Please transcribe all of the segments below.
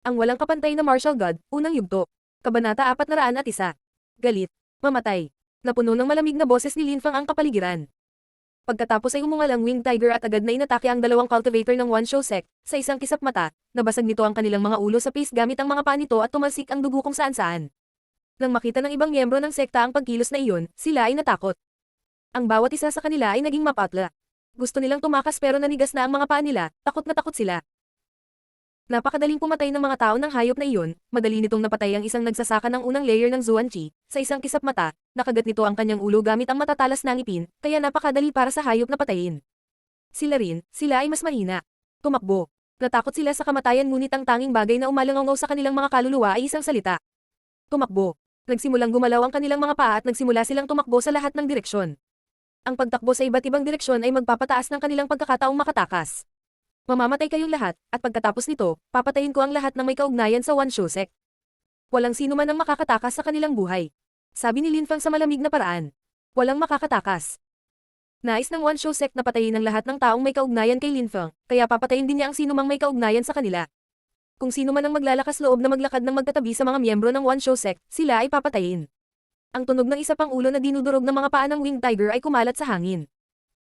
Ang walang kapantay na martial god, unang yugto. Kabanata 401. Galit. Mamatay. Napuno ng malamig na boses ni Linfang ang kapaligiran. Pagkatapos ay umungal ang Winged Tiger at agad na inatake ang dalawang cultivator ng One Show Sect, sa isang kisap mata, nabasag nito ang kanilang mga ulo sa paste gamit ang mga paa nito at tumalsik ang dugo kung saan-saan. Nang makita ng ibang miyembro ng sekta ang pagkilos na iyon, sila ay natakot. Ang bawat isa sa kanila ay naging mapatla. Gusto nilang tumakas pero nanigas na ang mga paa nila, takot na takot sila. Napakadaling pumatay ng mga tao ng hayop na iyon, madali nitong napatay ang isang nagsasaka ng unang layer ng Zuan Qi, sa isang kisap mata, nakagat nito ang kanyang ulo gamit ang matatalas na ngipin, kaya napakadali para sa hayop na patayin. Sila ay mas mahina. Tumakbo. Natakot sila sa kamatayan ngunit ang tanging bagay na umalangaw sa kanilang mga kaluluwa ay isang salita. Tumakbo. Nagsimulang gumalaw ang kanilang mga paa at nagsimula silang tumakbo sa lahat ng direksyon. Ang pagtakbo sa iba't ibang direksyon ay magpapataas ng kanilang pagkakataong makatakas. Mamamatay kayong lahat, at pagkatapos nito, papatayin ko ang lahat ng may kaugnayan sa One Show Sect. Walang sino man ang makakatakas sa kanilang buhay. Sabi ni Linfang sa malamig na paraan. Walang makakatakas. Nais ng One Show Sect na patayin ang lahat ng taong may kaugnayan kay Linfang, kaya papatayin din niya ang sino mang may kaugnayan sa kanila. Kung sino man ang maglalakas loob na maglakad ng magkatabi sa mga miyembro ng One Show Sect, sila ay papatayin. Ang tunog ng isa pang ulo na dinudurog ng mga paa ng Winged Tiger ay kumalat sa hangin.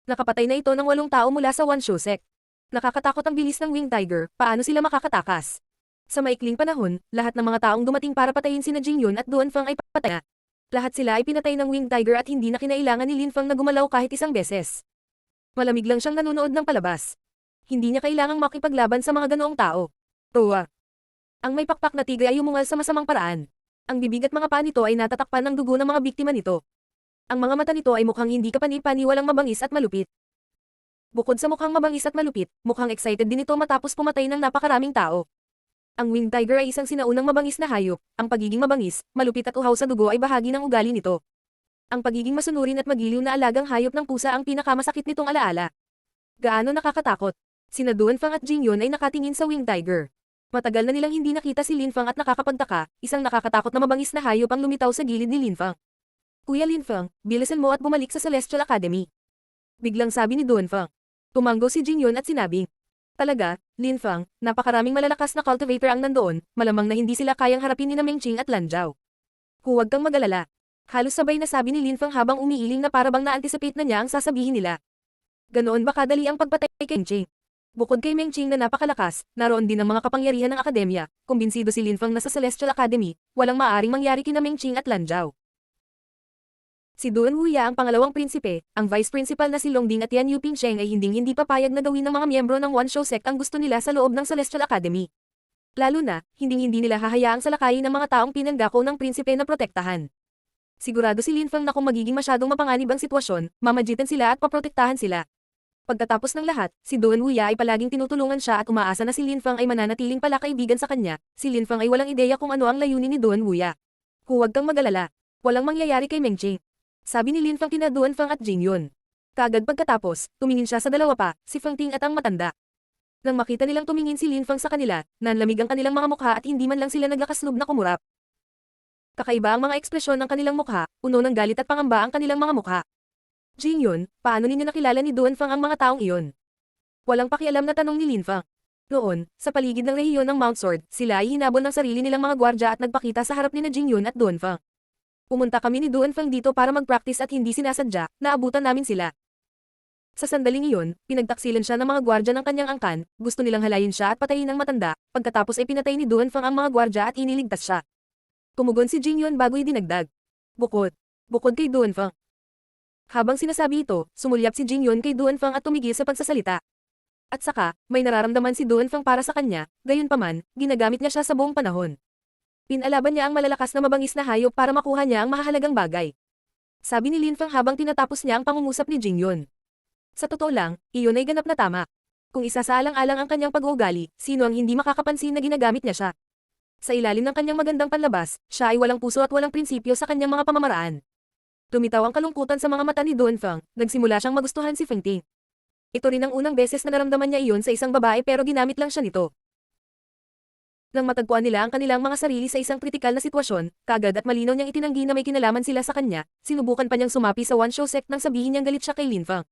Nakapatay na ito ng 8 tao mula sa One Show Sect. Nakakatakot ang bilis ng Winged Tiger, paano sila makakatakas? Sa maikling panahon, lahat ng mga taong dumating para patayin sina Jingyun at Duanfang ay patay na. Lahat sila ay pinatay ng Winged Tiger at hindi na kinailangan ni Linfang na gumalaw kahit isang beses. Malamig lang siyang nanonood ng palabas. Hindi niya kailangang makipaglaban sa mga ganoong tao. Towa. Ang may pakpak na tigre ay umungal sa masamang paraan. Ang bibig at mga paa nito ay natatakpan ng dugo ng mga biktima nito. Ang mga mata nito ay mukhang hindi kapani-paniwalang mabangis at malupit. Bukod sa mukhang mabangis at malupit, mukhang excited din ito matapos pumatay ng napakaraming tao. Ang Winged Tiger ay isang sinaunang mabangis na hayop, ang pagiging mabangis, malupit at uhaw sa dugo ay bahagi ng ugali nito. Ang pagiging masunurin at magiliw na alagang hayop ng pusa ang pinakamasakit nitong alaala. Gaano nakakatakot? Sina Duanfang at Jingyun ay nakatingin sa Winged Tiger. Matagal na nilang hindi nakita si Linfang at nakakapagtaka, isang nakakatakot na mabangis na hayop ang lumitaw sa gilid ni Linfang. Kuya Linfang, bilisan mo at bumalik sa Celestial Academy. Biglang sabi ni Duanfang. Tumanggo si Jingyun at sinabing, talaga, Linfang, napakaraming malalakas na cultivator ang nandoon, malamang na hindi sila kayang harapin ni na Mengqing at Lan Zhao. Huwag kang mag-alala. Halos sabay na sabi ni Linfang habang umiiling na parabang na-anticipate na niya ang sasabihin nila. Ganoon ba kadali ang pagpatay kay Mengqing? Bukod kay Mengqing na napakalakas, naroon din ang mga kapangyarihan ng akademya, kumbinsido si Linfang na sa Celestial Academy, walang maaring mangyari kina Mengqing at Lan Zhao. Si Duan Wuya ang pangalawang prinsipe, ang vice principal na si Longding at Yan Yuping Sheng ay hindi papayag na gawin ng mga miyembro ng One Show Sect ang gusto nila sa loob ng Celestial Academy. Lalo na, hindi nila hahayaang salakayin ng mga taong pinanggako ng prinsipe na protektahan. Sigurado si Linfang na kung magiging masyadong mapanganib ang sitwasyon, mamagitan sila at paprotektahan sila. Pagkatapos ng lahat, si Duan Wuya ay palaging tinutulungan siya at umaasa na si Linfang ay mananatiling palakaibigan sa kanya, si Linfang ay walang ideya kung ano ang layunin ni Duan Wuya. Huwag kang mag-alala. Walang mangyayari kay Mengqing. Sabi ni Linfang kina Duanfang at Jingyun. Kagad pagkatapos, tumingin siya sa dalawa pa, si Fangting at ang matanda. Nang makita nilang tumingin si Linfang sa kanila, nanlamig ang kanilang mga mukha at hindi man lang sila naglakaslob na kumurap. Kakaiba ang mga ekspresyon ng kanilang mukha, puno ng galit at pangamba ang kanilang mga mukha. Jingyun, paano ninyo nakilala ni Duanfang ang mga taong iyon? Walang pakialam na tanong ni Linfang. Noon, sa paligid ng rehiyon ng Mount Sword, sila ay hinabol ng sarili nilang mga gwardya at nagpakita sa harap ni na Jingyun at Duanfang. Pumunta kami ni Duanfang dito para mag-practice at hindi sinasadya, naabutan namin sila. Sa sandaling iyon, pinagtaksilan siya ng mga gwardya ng kanyang angkan, gusto nilang halayin siya at patayin ang matanda, pagkatapos ay pinatay ni Duanfang ang mga gwardya at iniligtas siya. Tumugon si Jingyun bago idinagdag. Bukod kay Duanfang. Habang sinasabi ito, sumulyap si Jingyun kay Duanfang at tumigil sa pagsasalita. At saka, may nararamdaman si Duanfang para sa kanya, gayunpaman, ginagamit niya siya sa buong panahon. Pinalaban niya ang malalakas na mabangis na hayop para makuha niya ang mahahalagang bagay. Sabi ni Linfang habang tinatapos niya ang pangungusap ni Jingyun. Sa totoo lang, iyon ay ganap na tama. Kung isasaalang-alang ang kanyang pag-uugali, sino ang hindi makakapansin na ginagamit niya siya? Sa ilalim ng kanyang magandang panlabas, siya ay walang puso at walang prinsipyo sa kanyang mga pamamaraan. Lumitaw ang kalungkutan sa mga mata ni Duanfang, nagsimula siyang magustuhan si Fangting. Ito rin ang unang beses na naramdaman niya iyon sa isang babae pero ginamit lang siya nito. Nang matagpuan nila ang kanilang mga sarili sa isang kritikal na sitwasyon, kagad at malinaw niyang itinanggi na may kinalaman sila sa kanya, sinubukan pa niyang sumapi sa One Show Sect nang sabihin niyang galit siya kay Linfang.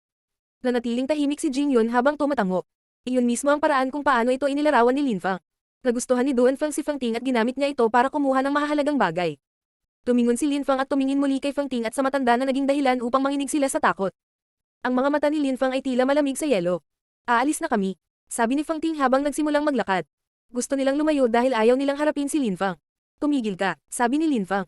Nanatiling tahimik si Jingyun habang tumatango. Iyon mismo ang paraan kung paano ito inilarawan ni Linfang. Nagustuhan ni Duan Fang si Fang Ting at ginamit niya ito para kumuha ng mahahalagang bagay. Tumingon si Lin Fang at tumingin muli kay Fang Ting at sa matanda na naging dahilan upang manginig sila sa takot. Ang mga mata ni Lin Fang ay tila malamig sa yelo. Aalis na kami, sabi ni Fang Ting habang nagsimulang maglakad. Gusto nilang lumayo dahil ayaw nilang harapin si Lin Fang. Tumigil ka, sabi ni Lin Fang.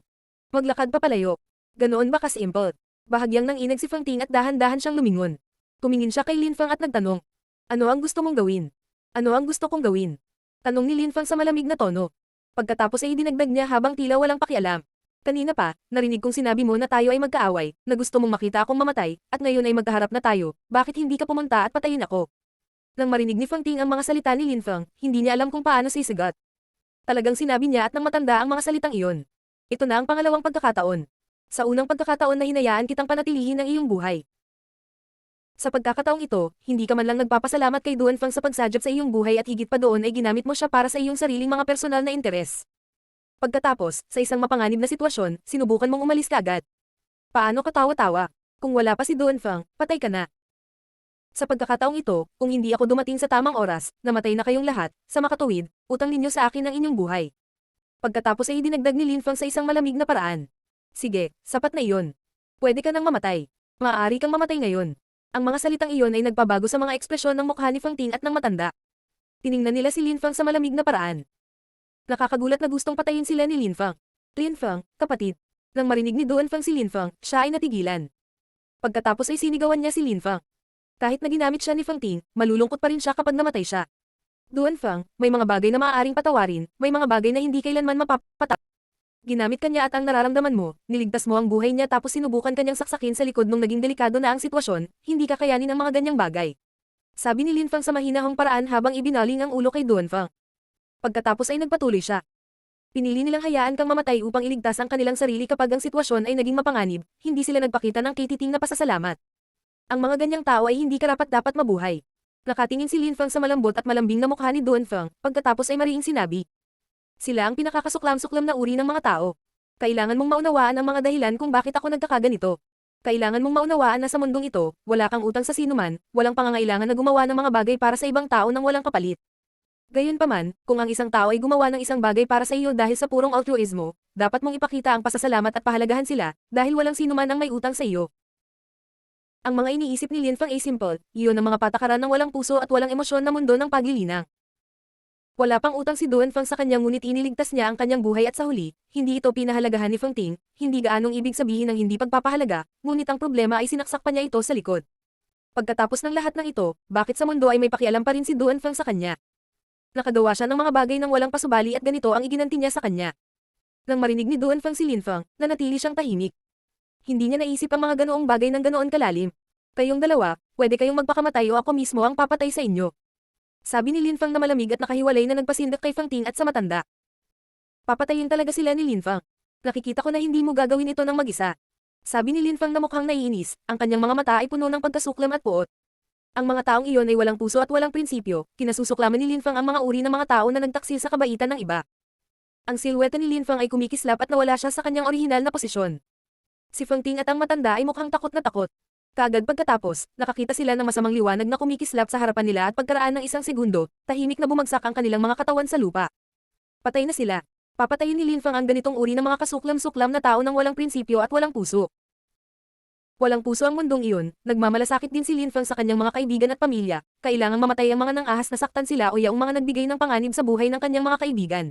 Maglakad pa palayo. Ganoon ba ka-simple? Bahagyang nanginag si Fang Ting at dahan-dahan siyang lumingon. Tumingin siya kay Lin Fang at nagtanong. Ano ang gusto mong gawin? Ano ang gusto kong gawin? Tanong ni Lin Fang sa malamig na tono. Pagkatapos ay dinagdag niya habang tila walang pakialam. Kanina pa, narinig kong sinabi mo na tayo ay magkaaway, na gusto mong makita akong mamatay, at ngayon ay magkaharap na tayo, bakit hindi ka pumunta at patayin ako? Nang marinig ni Fang Ting ang mga salita ni Lin Fang, hindi niya alam kung paano sisigat. Talagang sinabi niya at nang matanda ang mga salitang iyon. Ito na ang pangalawang pagkakataon. Sa unang pagkakataon na hinayaan kitang panatilihin ang iyong buhay. Sa pagkakataong ito, hindi ka man lang nagpapasalamat kay Duan Fang sa pagsadyap sa iyong buhay at higit pa doon ay ginamit mo siya para sa iyong sariling mga personal na interes. Pagkatapos, sa isang mapanganib na sitwasyon, sinubukan mong umalis ka agad. Paano ka tawa-tawa? Kung wala pa si Duan Fang, patay ka na. Sa pagkakataong ito, kung hindi ako dumating sa tamang oras, namatay na kayong lahat, sa makatuwid, utang ninyo sa akin ang inyong buhay. Pagkatapos ay dinagdag ni Lin Fang sa isang malamig na paraan. Sige, sapat na iyon. Pwede ka nang mamatay. Maaari kang mamatay ngayon. Ang mga salitang iyon ay nagpabago sa mga ekspresyon ng mukha ni Fang Ting at ng matanda. Tiningnan nila si Lin Fang sa malamig na paraan. Nakakagulat na gustong patayin sila ni Lin Fang. Lin Fang, kapatid. Nang marinig ni Duan Fang si Lin Fang, siya ay natigilan. Pagkatapos ay sinigawan niya si Lin Fang. Kahit na ginamit siya ni Fang Ting, malulungkot pa rin siya kapag namatay siya. Duan Fang, may mga bagay na maaaring patawarin, may mga bagay na hindi kailanman mapapatawad. Ginamit kanya at ang nararamdaman mo, niligtas mo ang buhay niya tapos sinubukan kanyang saksakin sa likod nung naging delikado na ang sitwasyon, hindi kakayanin ang mga ganyang bagay. Sabi ni Lin Fang sa mahinahong paraan habang ibinaling ang ulo kay Duan Fang. Pagkatapos ay nagpatuloy siya. Pinili nilang hayaan kang mamatay upang iligtas ang kanilang sarili kapag ang sitwasyon ay naging mapanganib, hindi sila nagpakita ng kititing na pasasalamat. Ang mga ganyang tao ay hindi karapat-dapat mabuhay. Nakatingin si Lin Fang sa malambot at malambing na mukha ni Duan Fang, pagkatapos ay mariing sinabi. Sila ang pinakakasuklam-suklam na uri ng mga tao. Kailangan mong maunawaan ang mga dahilan kung bakit ako nagkakaganito. Kailangan mong maunawaan na sa mundong ito, wala kang utang sa sinuman, walang pangangailangan na gumawa ng mga bagay para sa ibang tao nang walang kapalit. Gayunpaman, kung ang isang tao ay gumawa ng isang bagay para sa iyo dahil sa purong altruismo, dapat mong ipakita ang pasasalamat at pahalagahan sila, dahil walang sinuman ang may utang sa iyo. Ang mga iniisip ni Lin Fang ay simple, iyon ang mga patakaran ng walang puso at walang emosyon na mundo ng paglilinang. Wala pang utang si Duan Fang sa kanya ngunit iniligtas niya ang kanyang buhay at sa huli, hindi ito pinahalagahan ni Fang Ting, hindi gaanong ibig sabihin ng hindi pagpapahalaga, ngunit ang problema ay sinaksak pa niya ito sa likod. Pagkatapos ng lahat ng ito, bakit sa mundo ay may pakialam pa rin si Duan Fang sa kanya? Nakagawa siya ng mga bagay ng walang pasubali at ganito ang iginanti niya sa kanya. Nang marinig ni Duan Fang si Lin Fang, nanatili siyang tahimik. Hindi niya naisip ang mga ganoong bagay ng ganoon kalalim. Kayong dalawa, pwede kayong magpakamatay o ako mismo ang papatay sa inyo. Sabi ni Lin Fang na malamig at nakahiwalay na nagpasindak kay Fang Ting at sa matanda. Papatayin talaga sila ni Lin Fang. Nakikita ko na hindi mo gagawin ito ng mag-isa. Sabi ni Lin Fang na mukhang naiinis, ang kanyang mga mata ay puno ng pagkasuklam at puot. Ang mga taong iyon ay walang puso at walang prinsipyo, kinasusuklaman ni Lin Fang ang mga uri ng mga tao na nagtaksil sa kabaitan ng iba. Ang silweta ni Lin Fang ay kumikislap at nawala siya sa kanyang orihinal na posisyon. Si Fang Ting at ang matanda ay mukhang takot na takot. Kaagad pagkatapos, nakakita sila ng masamang liwanag na kumikislap sa harapan nila at pagkaraan ng isang segundo, tahimik na bumagsak ang kanilang mga katawan sa lupa. Patay na sila. Papatayin ni Lin Fang ang ganitong uri ng mga kasuklam-suklam na tao ng walang prinsipyo at walang puso. Walang puso ang mundong iyon, nagmamalasakit din si Lin Fang sa kanyang mga kaibigan at pamilya, kailangang mamatay ang mga nang-ahas na saktan sila o yaong mga nagbigay ng panganib sa buhay ng kanyang mga kaibigan.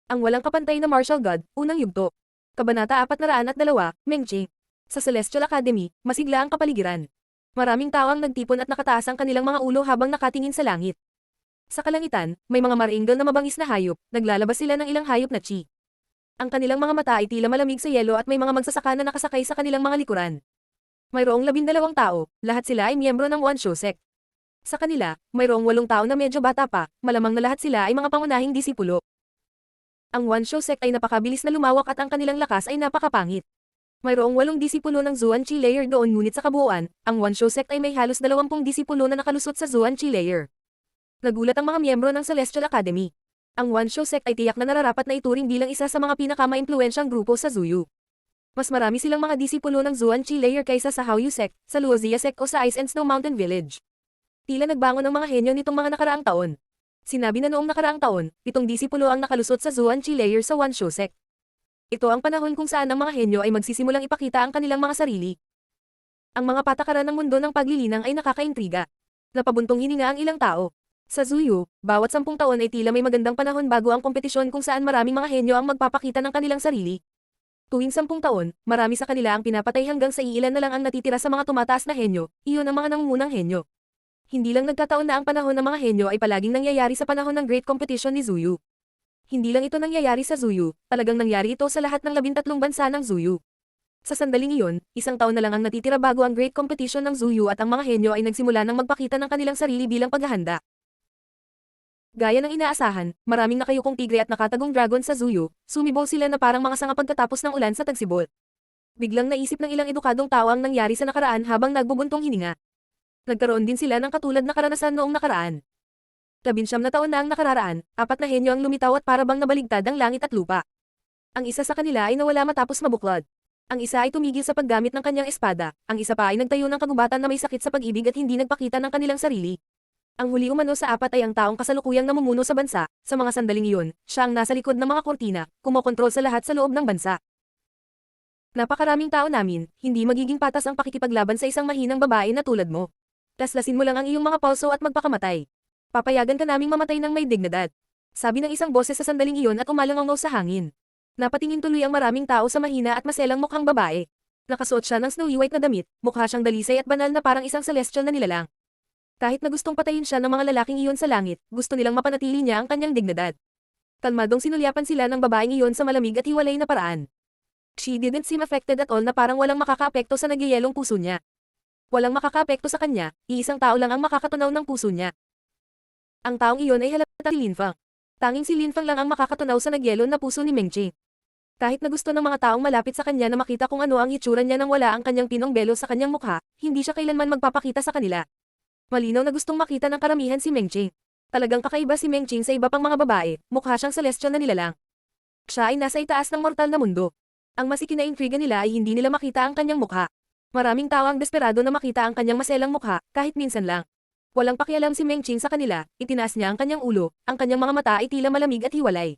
Ang walang kapantay na martial god, unang yugto. Kabanata 402, Mengqing. Sa Celestial Academy, masigla ang kapaligiran. Maraming tao ang nagtipon at nakataas ang kanilang mga ulo habang nakatingin sa langit. Sa kalangitan, may mga maringal na mabangis na hayop, naglalabas sila ng ilang hayop na chi. Ang kanilang mga mata ay tila malamig sa yelo at may mga magsasaka na nakasakay sa kanilang mga likuran. Mayroong 12 tao, lahat sila ay miyembro ng One Show Sect. Sa kanila, mayroong 8 tao na medyo bata pa, malamang na lahat sila ay mga pangunahing disipulo. Ang One Show Sect ay napakabilis na lumawak at ang kanilang lakas ay napakapangit. Mayroong 8 disipulo ng Zuan Chi Layer doon ngunit sa kabuuan, ang One Show Sect ay may halos 20 disipulo na nakalusot sa Zuan Chi Layer. Nagulat ang mga miyembro ng Celestial Academy. Ang One Show Sect ay tiyak na nararapat na ituring bilang isa sa mga pinakama-impluwensyang grupo sa Zuyu. Mas marami silang mga disipulo ng Zuan Chi Layer kaysa sa Haoyu Sect, sa Luozia Sect o sa Ice and Snow Mountain Village. Tila nagbangon ang mga henyo nitong mga nakaraang taon. Sinabi na noong nakaraang taon, 7 disipulo ang nakalusot sa Zuan-Chi layer sa Wan Shou sect. Ito ang panahon kung saan ang mga henyo ay magsisimulang ipakita ang kanilang mga sarili. Ang mga patakaran ng mundo ng paglilinang ay nakakaintriga. Napabuntong hininga ang ilang tao. Sa Zuyu, bawat 10 taon ay tila may magandang panahon bago ang kompetisyon kung saan maraming mga henyo ang magpapakita ng kanilang sarili. Tuwing 10 taon, marami sa kanila ang pinapatay hanggang sa iilan na lang ang natitira sa mga tumataas na henyo, iyon ang mga nangungunang henyo. Hindi lang nagkataon na ang panahon ng mga henyo ay palaging nangyayari sa panahon ng Great Competition ni Zuyu. Hindi lang ito nangyayari sa Zuyu, talagang nangyari ito sa lahat ng 13 bansa ng Zuyu. Sa sandaling iyon, 1 taon na lang ang natitira bago ang Great Competition ng Zuyu at ang mga henyo ay nagsimula ng magpakita ng kanilang sarili bilang paghahanda. Gaya ng inaasahan, maraming nakayukong tigre at nakatagong dragon sa Zuyu, sumibaw sila na parang mga sanga pagkatapos ng ulan sa tagsibol. Biglang naisip ng ilang edukadong tao ang nangyari sa nakaraan habang nagbubuntong hininga. Nagkaroon din sila ng katulad na karanasan noong nakaraan. 19 na taon na ang nakararaan, 4 na henyo ang lumitaw at para bang nabaligtad ang langit at lupa. Ang isa sa kanila ay nawala matapos mabuklod. Ang isa ay tumigil sa paggamit ng kanyang espada, ang isa pa ay nagtayo ng kagubatan na may sakit sa pag-ibig at hindi nagpakita ng kanilang sarili. Ang huli umano sa 4 ay ang taong kasalukuyang namumuno sa bansa, sa mga sandaling iyon, siya ang nasa likod ng mga kortina, kumokontrol sa lahat sa loob ng bansa. Napakaraming tao namin, hindi magiging patas ang pakikipaglaban sa isang mahinang babae na tulad mo. Taslasin mo lang ang iyong mga pulso at magpakamatay. Papayagan ka naming mamatay ng may dignidad. Sabi ng isang boses sa sandaling iyon at umalangaw sa hangin. Napatingin tuloy ang maraming tao sa mahina at maselang mukhang babae. Nakasuot siya ng snowy white na damit, mukha siyang dalisay at banal na parang isang celestial na nilalang. Kahit na gustong patayin siya ng mga lalaking iyon sa langit, gusto nilang mapanatili niya ang kanyang dignidad. Kalmadong sinulyapan sila ng babaeng iyon sa malamig at hiwalay na paraan. She didn't seem affected at all na parang walang makakaapekto sa nagyayelong puso niya. Walang makakaapekto sa kanya, iisang tao lang ang makakatunaw ng puso niya. Ang taong iyon ay halata si Linfang. Tanging si Linfang lang ang makakatunaw sa nagyelo na puso ni Mengqing. Kahit na gusto ng mga taong malapit sa kanya na makita kung ano ang itsura niya nang wala ang kanyang pinong belo sa kanyang mukha, hindi siya kailanman magpapakita sa kanila. Malinaw na gustong makita ng karamihan si Mengqing. Talagang kakaiba si Mengqing sa iba pang mga babae, mukha siyang celestial na nilalang. Siya ay nasa itaas ng mortal na mundo. Ang mas ikinaintriga nila ay hindi nila makita ang kanyang mukha. Maraming tao ang desperado na makita ang kanyang maselang mukha, kahit minsan lang. Walang pakialam si Mengqing sa kanila, itinaas niya ang kanyang ulo, ang kanyang mga mata ay tila malamig at hiwalay.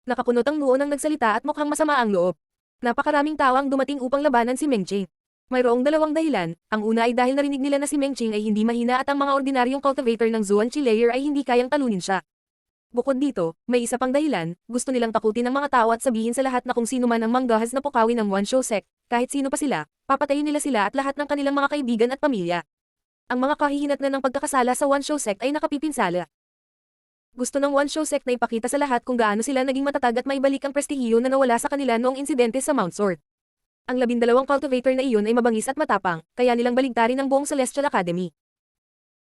Nakakunot ang noo ng nagsalita at mukhang masama ang loob. Napakaraming tao ang dumating upang labanan si Mengqing. Mayroong 2 dahilan, ang una ay dahil narinig nila na si Mengqing ay hindi mahina at ang mga ordinaryong cultivator ng Zuan-Chi layer ay hindi kayang talunin siya. Bukod dito, may isa pang dahilan, gusto nilang takutin ng mga tao at sabihin sa lahat na kung sino man ang manggahas na pukawin ng Wan Shou sect, kahit sino pa sila, papatayin nila sila at lahat ng kanilang mga kaibigan at pamilya. Ang mga kahihinat na ng pagkakasala sa Wan Shou sect ay nakapipinsala. Gusto ng Wan Shou sect na ipakita sa lahat kung gaano sila naging matatag at maibalik ang prestihiyo na nawala sa kanila noong insidente sa Mount Sword. Ang 12 cultivator na iyon ay mabangis at matapang, kaya nilang baligtarin ang buong Celestial Academy.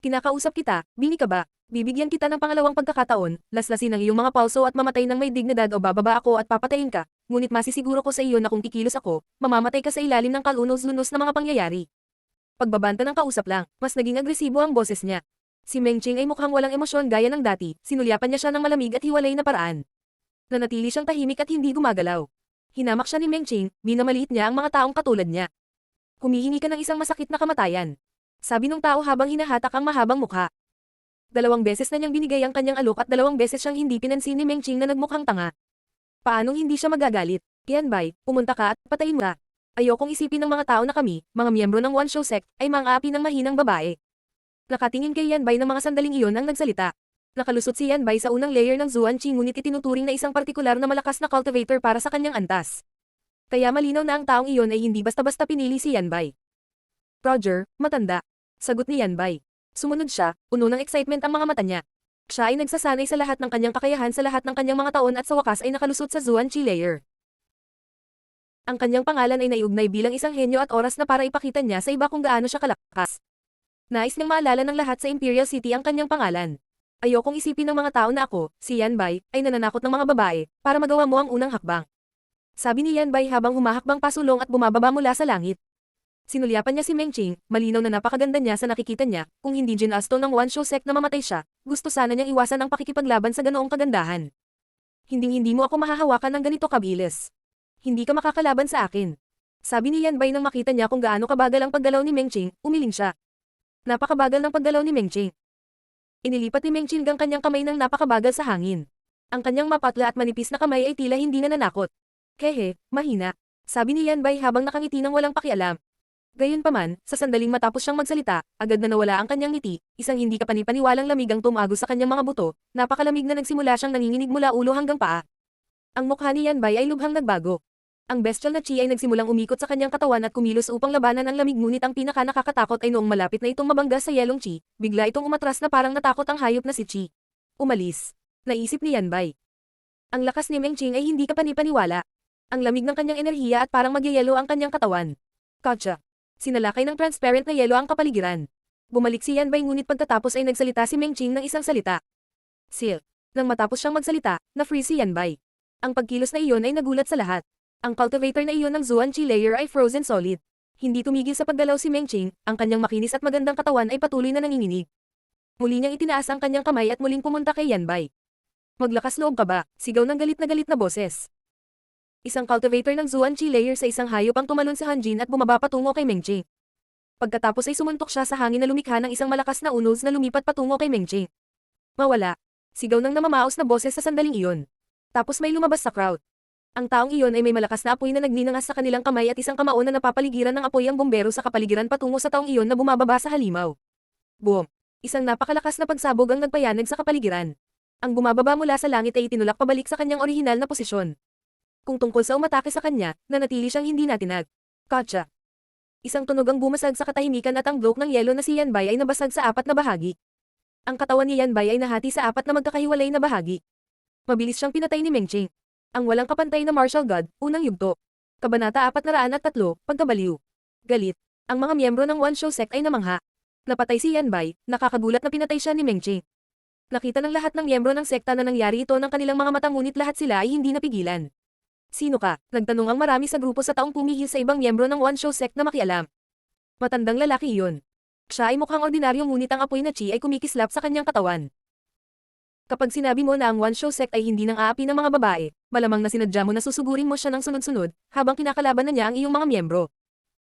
Kinakausap kita, bini ka ba? Bibigyan kita ng pangalawang pagkakataon, laslasin ang iyong mga pulso at mamatay ng may dignidad o bababa ako at papatayin ka, ngunit masisiguro ko sa iyo na kung kikilos ako, mamamatay ka sa ilalim ng kalunos-lunos na mga pangyayari. Pagbabanta ng kausap lang, mas naging agresibo ang boses niya. Si Mengqing ay mukhang walang emosyon gaya ng dati, sinulyapan niya siya ng malamig at hiwalay na paraan. Nanatili siyang tahimik at hindi gumagalaw. Hinamak siya ni Mengqing, minamaliit niya ang mga taong katulad niya. Humihingi ka ng isang masakit na kamatayan. Sabi ng tao habang hinahatak ang mahabang mukha. 2 beses na niyang binigay ang kanyang alok at 2 beses siyang hindi pinansin ni Mengqing na nagmukhang tanga. Paanong hindi siya magagalit? Yanbai, pumunta ka at patayin mo. Ayokong isipin ng mga tao na kami, mga miyembro ng Wan Shou sect, ay mga api ng mahinang babae. Nakatingin kay Yanbai ng mga sandaling iyon ang nagsalita. Nakalusot si Yanbai sa unang layer ng Zuan-Chi ngunit itinuturing na isang partikular na malakas na cultivator para sa kanyang antas. Kaya malinaw na ang taong iyon ay hindi basta-basta pinili si Yanbai. Roger, matanda. Sagot ni Yanbai. Sumunod siya, puno ng excitement ang mga mata niya. Siya ay nagsasanay sa lahat ng kanyang kakayahan sa lahat ng kanyang mga taon at sa wakas ay nakalusot sa Zuan-Chi layer. Ang kanyang pangalan ay naiugnay bilang isang henyo at oras na para ipakita niya sa iba kung gaano siya kalakas. Nais niyang maalala ng lahat sa Imperial City ang kanyang pangalan. Ayokong isipin ng mga tao na ako, si Yanbai, ay nananakot ng mga babae, para magawa mo ang unang hakbang. Sabi ni Yanbai habang humahakbang pasulong at bumababa mula sa langit. Sinulyapan niya si Mengqing, malinaw na napakaganda niya sa nakikita niya, kung hindi ginasto ng Wan Shou sect na mamatay siya, gusto sana niyang iwasan ang pakikipaglaban sa ganoong kagandahan. Hinding-hindi mo ako mahahawakan ng ganito kabilis. Hindi ka makakalaban sa akin. Sabi ni Yanbai nang makita niya kung gaano kabagal ang paggalaw ni Mengqing, umiling siya. Napakabagal ng paggalaw ni Mengqing. Inilipat ni Meng Qing ang kanyang kamay ng napakabagal sa hangin. Ang kanyang mapatla at manipis na kamay ay tila hindi nananakot. Kehe, mahina. Sabi ni Yan Bai habang nakangiti ng walang pakialam. Gayunpaman, sa sandaling matapos siyang magsalita, agad na nawala ang kanyang ngiti, isang hindi kapanipaniwalang lamig ang tumagos sa kanyang mga buto, napakalamig na nagsimula siyang nanginginig mula ulo hanggang paa. Ang mukha ni Yan Bai ay lubhang nagbago. Ang bestial na chi ay nagsimulang umikot sa kanyang katawan at kumilos upang labanan ang lamig, ngunit ang pinaka nakakatakot ay noong malapit na itong mabangga sa yelong chi, bigla itong umatras na parang natakot ang hayop na si Chi. Umalis. Naisip ni Yan Bai. Ang lakas ni Meng Qing ay hindi kapanipaniwala. Ang lamig ng kanyang enerhiya at parang magyayelo ang kanyang katawan. Gotcha. Sinalakay ng transparent na yelo ang kapaligiran. Bumalik si Yan Bai, ngunit pagkatapos ay nagsalita si Meng Qing ng isang salita. Seal. Nang matapos siyang magsalita, na-freeze si Yan Bai. Ang pagkilos na iyon ay nagulat sa lahat. Ang cultivator na iyon ng Zuan Chi layer ay frozen solid. Hindi tumigil sa paggalaw si Meng Qing, ang kanyang makinis at magandang katawan ay patuloy na nanginginig. Muli niyang itinaas ang kanyang kamay at muling pumunta kay Yan Bai. Maglakas loob ka ba? Sigaw ng galit na boses. Isang cultivator ng Zuan Chi layer sa isang hayop ang tumalon sa Hanjin at bumaba patungo kay Meng Qing. Pagkatapos ay sumuntok siya sa hangin na lumikha ng isang malakas na unos na lumipat patungo kay Meng Qing. Mawala. Sigaw ng namamaos na boses sa sandaling iyon. Tapos may lumabas sa crowd. Ang taong iyon ay may malakas na apoy na nagninangas sa kanilang kamay at isang kamao na napapaligiran ng apoy ang bumbero sa kapaligiran patungo sa taong iyon na bumababa sa halimaw. Boom! Isang napakalakas na pagsabog ang nagpayanig sa kapaligiran. Ang bumababa mula sa langit ay itinulak pabalik sa kanyang orihinal na posisyon. Kung tungkol sa umatake sa kanya, nanatili siyang hindi natinag. Gotcha! Isang tunog ang bumasag sa katahimikan at ang bloke ng yelo na si Yan Bai ay nabasag sa apat na bahagi. Ang katawan ni Yan Bai ay nahati sa apat na magkakahiwalay na bahagi. Mabilis siyang pinatay ni Meng Qing. Ang walang kapantay na martial god, unang yugto. Kabanata 403, Pagkabaliw. Galit. Ang mga miyembro ng One Show Sect ay namangha. Napatay si Yan Bai, nakakagulat na pinatay siya ni Meng Qing. Nakita ng lahat ng miyembro ng sekta na nangyari ito ng kanilang mga mata, ngunit lahat sila ay hindi napigilan. Sino ka? Nagtanong ang marami sa grupo sa taong pumihil sa ibang miyembro ng One Show Sect na makialam. Matandang lalaki iyon. Siya ay mukhang ordinaryo, ngunit ang apoy na chi ay kumikislap sa kanyang katawan. Kapag sinabi mo na ang One Show Sect ay hindi nang aapi ng mga babae, malamang na sinadya mo na susugurin mo siya ng sunod-sunod, habang kinakalaban na niya ang iyong mga miyembro.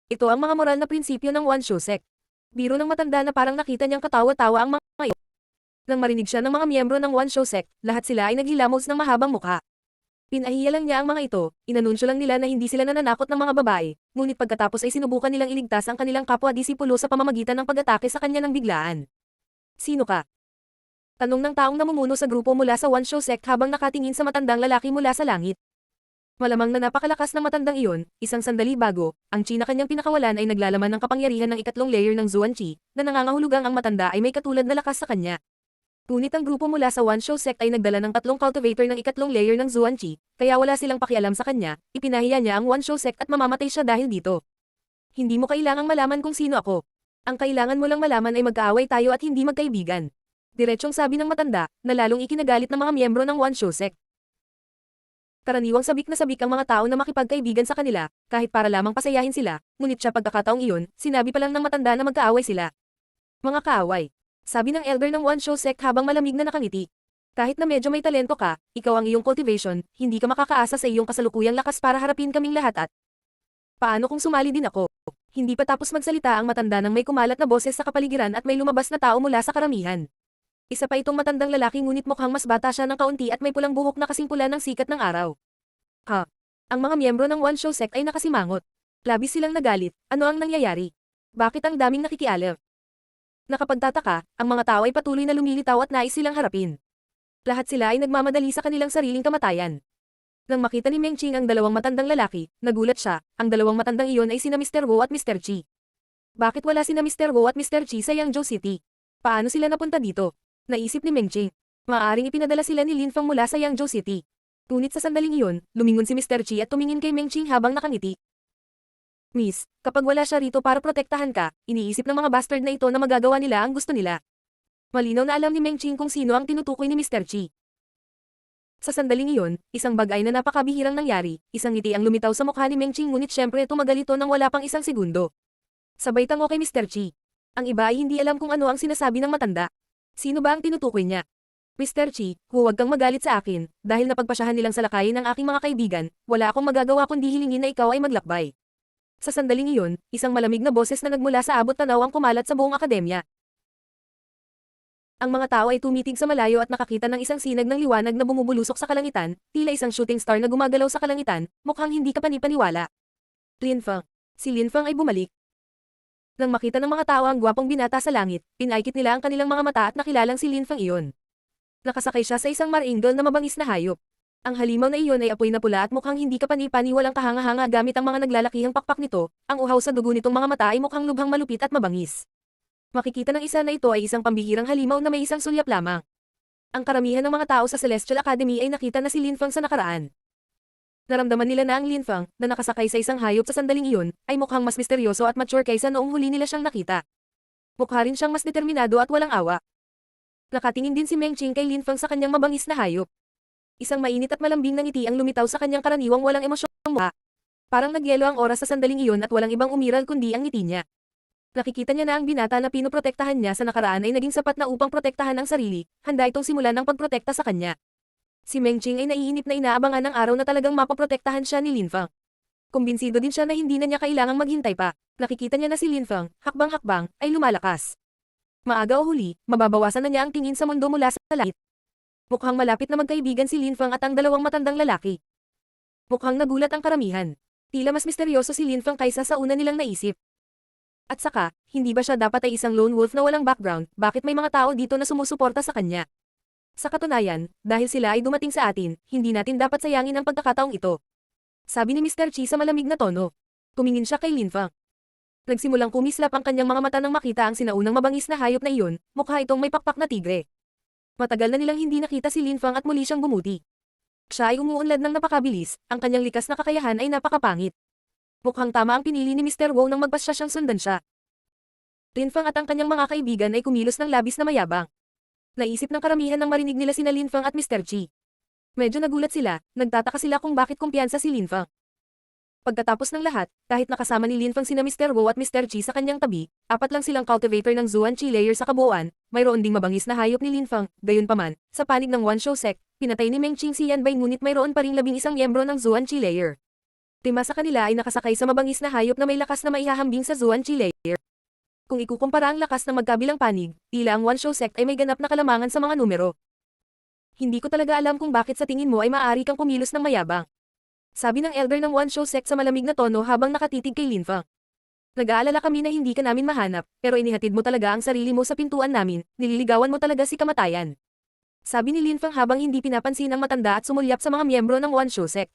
Ito ang mga moral na prinsipyo ng One Show Sect. Biro ng matanda na parang nakita niyang katawa-tawa ang mga iyon. Nang marinig siya ng mga miyembro ng One Show Sect, lahat sila ay naghilamos ng mahabang mukha. Pinahiya lang niya ang mga ito, inanunsyo lang nila na hindi sila nananakot ng mga babae, ngunit pagkatapos ay sinubukan nilang iligtas ang kanilang kapwa-disipulo sa pamamagitan ng pag-atake sa kanya ng biglaan. Sino ka? Tanong ng taong namumuno sa grupo mula sa One Show Sect habang nakatingin sa matandang lalaki mula sa langit. Malamang na napakalakas ng matandang iyon, isang sandali bago, ang chi na kanyang pinakawalan ay naglalaman ng kapangyarihan ng ikatlong layer ng Zuan Chi, na nangangahulugang ang matanda ay may katulad na lakas sa kanya. Ngunit ang grupo mula sa One Show Sect ay nagdala ng tatlong cultivator ng ikatlong layer ng Zuan Chi, kaya wala silang pakialam sa kanya, ipinahiya niya ang One Show Sect at mamamatay siya dahil dito. Hindi mo kailangang malaman kung sino ako. Ang kailangan mo lang malaman ay magkaaway tayo at hindi magkaibigan. Diretsyong sabi ng matanda, na lalong ikinagalit ng mga miyembro ng One Show Sect. Karaniwang sabik na sabik ang mga tao na makipagkaibigan sa kanila, kahit para lamang pasayahin sila, ngunit siya pagkakataong iyon, sinabi pa lang ng matanda na magkaaway sila. Mga kaaway. Sabi ng elder ng One Show Sect habang malamig na nakangiti. Kahit na medyo may talento ka, ikaw ang iyong cultivation, hindi ka makakaasa sa iyong kasalukuyang lakas para harapin kaming lahat at paano kung sumali din ako? Hindi pa tapos magsalita ang matanda nang may kumalat na boses sa kapaligiran at may lumabas na tao mula sa karamihan. Isa pa itong matandang lalaki, ngunit mukhang mas bata siya ng kaunti at may pulang buhok na kasing pula ng sikat ng araw. Ha? Ang mga miyembro ng One Show Sect ay nakasimangot. Labis silang nagalit. Ano ang nangyayari? Bakit ang daming nakikialam? Nakapagtataka, ang mga tao ay patuloy na lumilitaw at nais silang harapin. Lahat sila ay nagmamadali sa kanilang sariling kamatayan. Nang makita ni Meng Qing ang dalawang matandang lalaki, nagulat siya. Ang dalawang matandang iyon ay sina Mr. Wu at Mr. Chi. Bakit wala sina Mr. Wu at Mr. Chi sa Yangzhou City? Paano sila napunta dito? Naisip ni Meng Qing. Maaaring ipinadala sila ni Lin Feng mula sa Yangzhou City. Ngunit sa sandaling iyon, lumingon si Mr. Chi at tumingin kay Meng Qing habang nakangiti. Miss, kapag wala siya rito para protektahan ka, iniisip ng mga bastard na ito na magagawa nila ang gusto nila. Malinaw na alam ni Meng Qing kung sino ang tinutukoy ni Mr. Chi. Sa sandaling iyon, isang bagay na napakabihirang nangyari, isang ngiti ang lumitaw sa mukha ni Meng Qing, ngunit syempre tumagal ito nang wala pang isang segundo. Sabay tango kay Mr. Chi. Ang iba ay hindi alam kung ano ang sinasabi ng matanda. Sino ba ang tinutukoy niya? Mr. Chi, huwag kang magalit sa akin, dahil napagpasyahan nilang salakayin ng aking mga kaibigan, wala akong magagawa kundi hilingin na ikaw ay maglakbay. Sa sandaling iyon, isang malamig na boses na nagmula sa abot tanaw ang kumalat sa buong akademya. Ang mga tao ay tumitig sa malayo at nakakita ng isang sinag ng liwanag na bumubulusok sa kalangitan, tila isang shooting star na gumagalaw sa kalangitan, mukhang hindi kapanipaniwala. Lin Feng. Si Lin Feng ay bumalik. Nang makita ng mga tao ang gwapong binata sa langit, pinaikit nila ang kanilang mga mata at nakilalang si Lin Feng iyon. Nakasakay siya sa isang maringgol na mabangis na hayop. Ang halimaw na iyon ay apoy na pula at mukhang hindi kapani-paniwalang kahanga-hanga gamit ang mga naglalakihang pakpak nito, ang uhaw sa dugo nitong mga mata ay mukhang lubhang malupit at mabangis. Makikita ng isa na ito ay isang pambihirang halimaw na may isang sulyap lamang. Ang karamihan ng mga tao sa Celestial Academy ay nakita na si Lin Feng sa nakaraan. Naramdaman nila na ang Lin Feng, na nakasakay sa isang hayop sa sandaling iyon, ay mukhang mas misteryoso at mature kaysa noong huli nila siyang nakita. Mukha rin siyang mas determinado at walang awa. Nakatingin din si Meng Qing kay Lin Feng sa kanyang mabangis na hayop. Isang mainit at malambing na ngiti ang lumitaw sa kanyang karaniwang walang emosyong mukha. Parang nagyelo ang oras sa sandaling iyon at walang ibang umiral kundi ang ngiti niya. Nakikita niya na ang binata na pinoprotektahan niya sa nakaraan ay naging sapat na upang protektahan ang sarili, handa itong simulan ng pagprotekta sa kanya. Si Meng Qing ay naiinip na inaabangan ang araw na talagang mapoprotektahan siya ni Lin Feng. Kumbinsido din siya na hindi na niya kailangang maghintay pa. Nakikita niya na si Lin Feng, hakbang-hakbang, ay lumalakas. Maaga o huli, mababawasan na niya ang tingin sa mundo mula sa langit. Mukhang malapit na magkaibigan si Lin Feng at ang dalawang matandang lalaki. Mukhang nagulat ang karamihan. Tila mas misteryoso si Lin Feng kaysa sa una nilang naisip. At saka, hindi ba siya dapat ay isang lone wolf na walang background, bakit may mga tao dito na sumusuporta sa kanya? Sa katunayan, dahil sila ay dumating sa atin, hindi natin dapat sayangin ang pagkakataong ito. Sabi ni Mr. Chi sa malamig na tono. Tumingin siya kay Lin Feng. Nagsimulang kumislap ang kanyang mga mata nang makita ang sinaunang mabangis na hayop na iyon, mukha itong may pakpak na tigre. Matagal na nilang hindi nakita si Lin Feng at muli siyang bumuti. Siya ay umuunlad ng napakabilis, ang kanyang likas na kakayahan ay napakapangit. Mukhang tama ang pinili ni Mr. Wu nang magpasya siyang sundan siya. Lin Feng at ang kanyang mga kaibigan ay kumilos ng labis na mayabang. Naisip ng karamihan nang marinig nila sina Lin Feng at Mr. Chi. Medyo nagulat sila, nagtataka sila kung bakit kumpiyansa si Lin Feng. Pagkatapos ng lahat, kahit nakasama ni Lin Feng sina Mr. Wu at Mr. Chi sa kanyang tabi, apat lang silang cultivator ng Zuan Chi layer sa kabuuan, mayroon ding mabangis na hayop ni Lin Feng, gayunpaman, sa panig ng One Shou sect, pinatay ni Meng Qing si Yan Bai ngunit mayroon pa ring 11 miyembro ng Zuan Chi layer. 5 sa kanila ay nakasakay sa mabangis na hayop na may lakas na maihahambing sa Zuan Chi layer. Kung ikukumpara ang lakas ng magkabilang panig, tila ang One Shou sect ay may ganap na kalamangan sa mga numero. Hindi ko talaga alam kung bakit sa tingin mo ay maaari kang kumilos ng mayabang. Sabi ng elder ng One Shou sect sa malamig na tono habang nakatitig kay Lin Feng. Nag-aalala kami na hindi ka namin mahanap, pero inihatid mo talaga ang sarili mo sa pintuan namin, nililigawan mo talaga si kamatayan. Sabi ni Lin Feng habang hindi pinapansin ang matanda at sumulyap sa mga miyembro ng One Shou sect.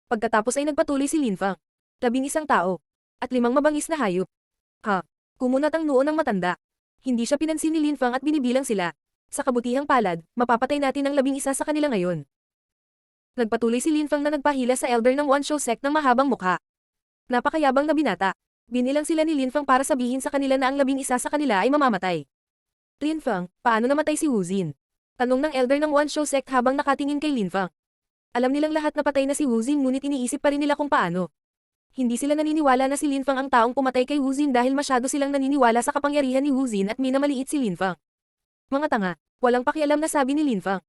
Pagkatapos ay nagpatuloy si Lin Feng. 11 tao. At 5 mabangis na hayop. Ha? Kumunat ang noo ng matanda. Hindi siya pinansin ni Lin Feng at binibilang sila. Sa kabutihang palad, mapapatay natin ang 11 sa kanila ngayon. Nagpatuloy si Lin Feng na nagpahila sa elder ng One Shou sect ng mahabang mukha. Napakayabang na binata. Binilang sila ni Lin Feng para sabihin sa kanila na ang 11 sa kanila ay mamamatay. Lin Feng, paano namatay si Wu Jin? Tanong ng elder ng One Shou sect habang nakatingin kay Lin Feng. Alam nilang lahat na patay na si Wu Jin ngunit iniisip pa rin nila kung paano. Hindi sila naniniwala na si Lin Feng ang taong pumatay kay Wu Jin dahil masyado silang naniniwala sa kapangyarihan ni Wu Jin at minamaliit si Lin Feng. Mga tanga, walang pakialam na sabi ni Lin Feng.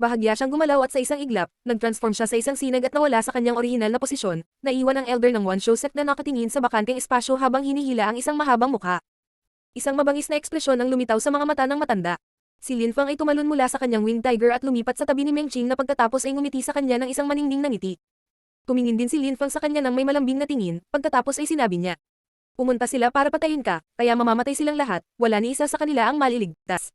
Bahagya siyang gumalaw at sa isang iglap, nag-transform siya sa isang sinag at nawala sa kanyang orihinal na posisyon, naiwan ang elder ng One Shou sect na nakatingin sa bakanteng espasyo habang hinihila ang isang mahabang mukha. Isang mabangis na ekspresyon ang lumitaw sa mga mata ng matanda. Si Lin Feng ay tumalon mula sa kanyang winged tiger at lumipat sa tabi ni Meng Qing na pagkatapos ay ngumiti sa kanya ng isang maningning na ngiti. Tumingin din si Lin Feng sa kanya ng may malambing na tingin, pagkatapos ay sinabi niya. Pumunta sila para patayin ka, kaya mamamatay silang lahat, wala ni isa sa kanila ang maliligtas.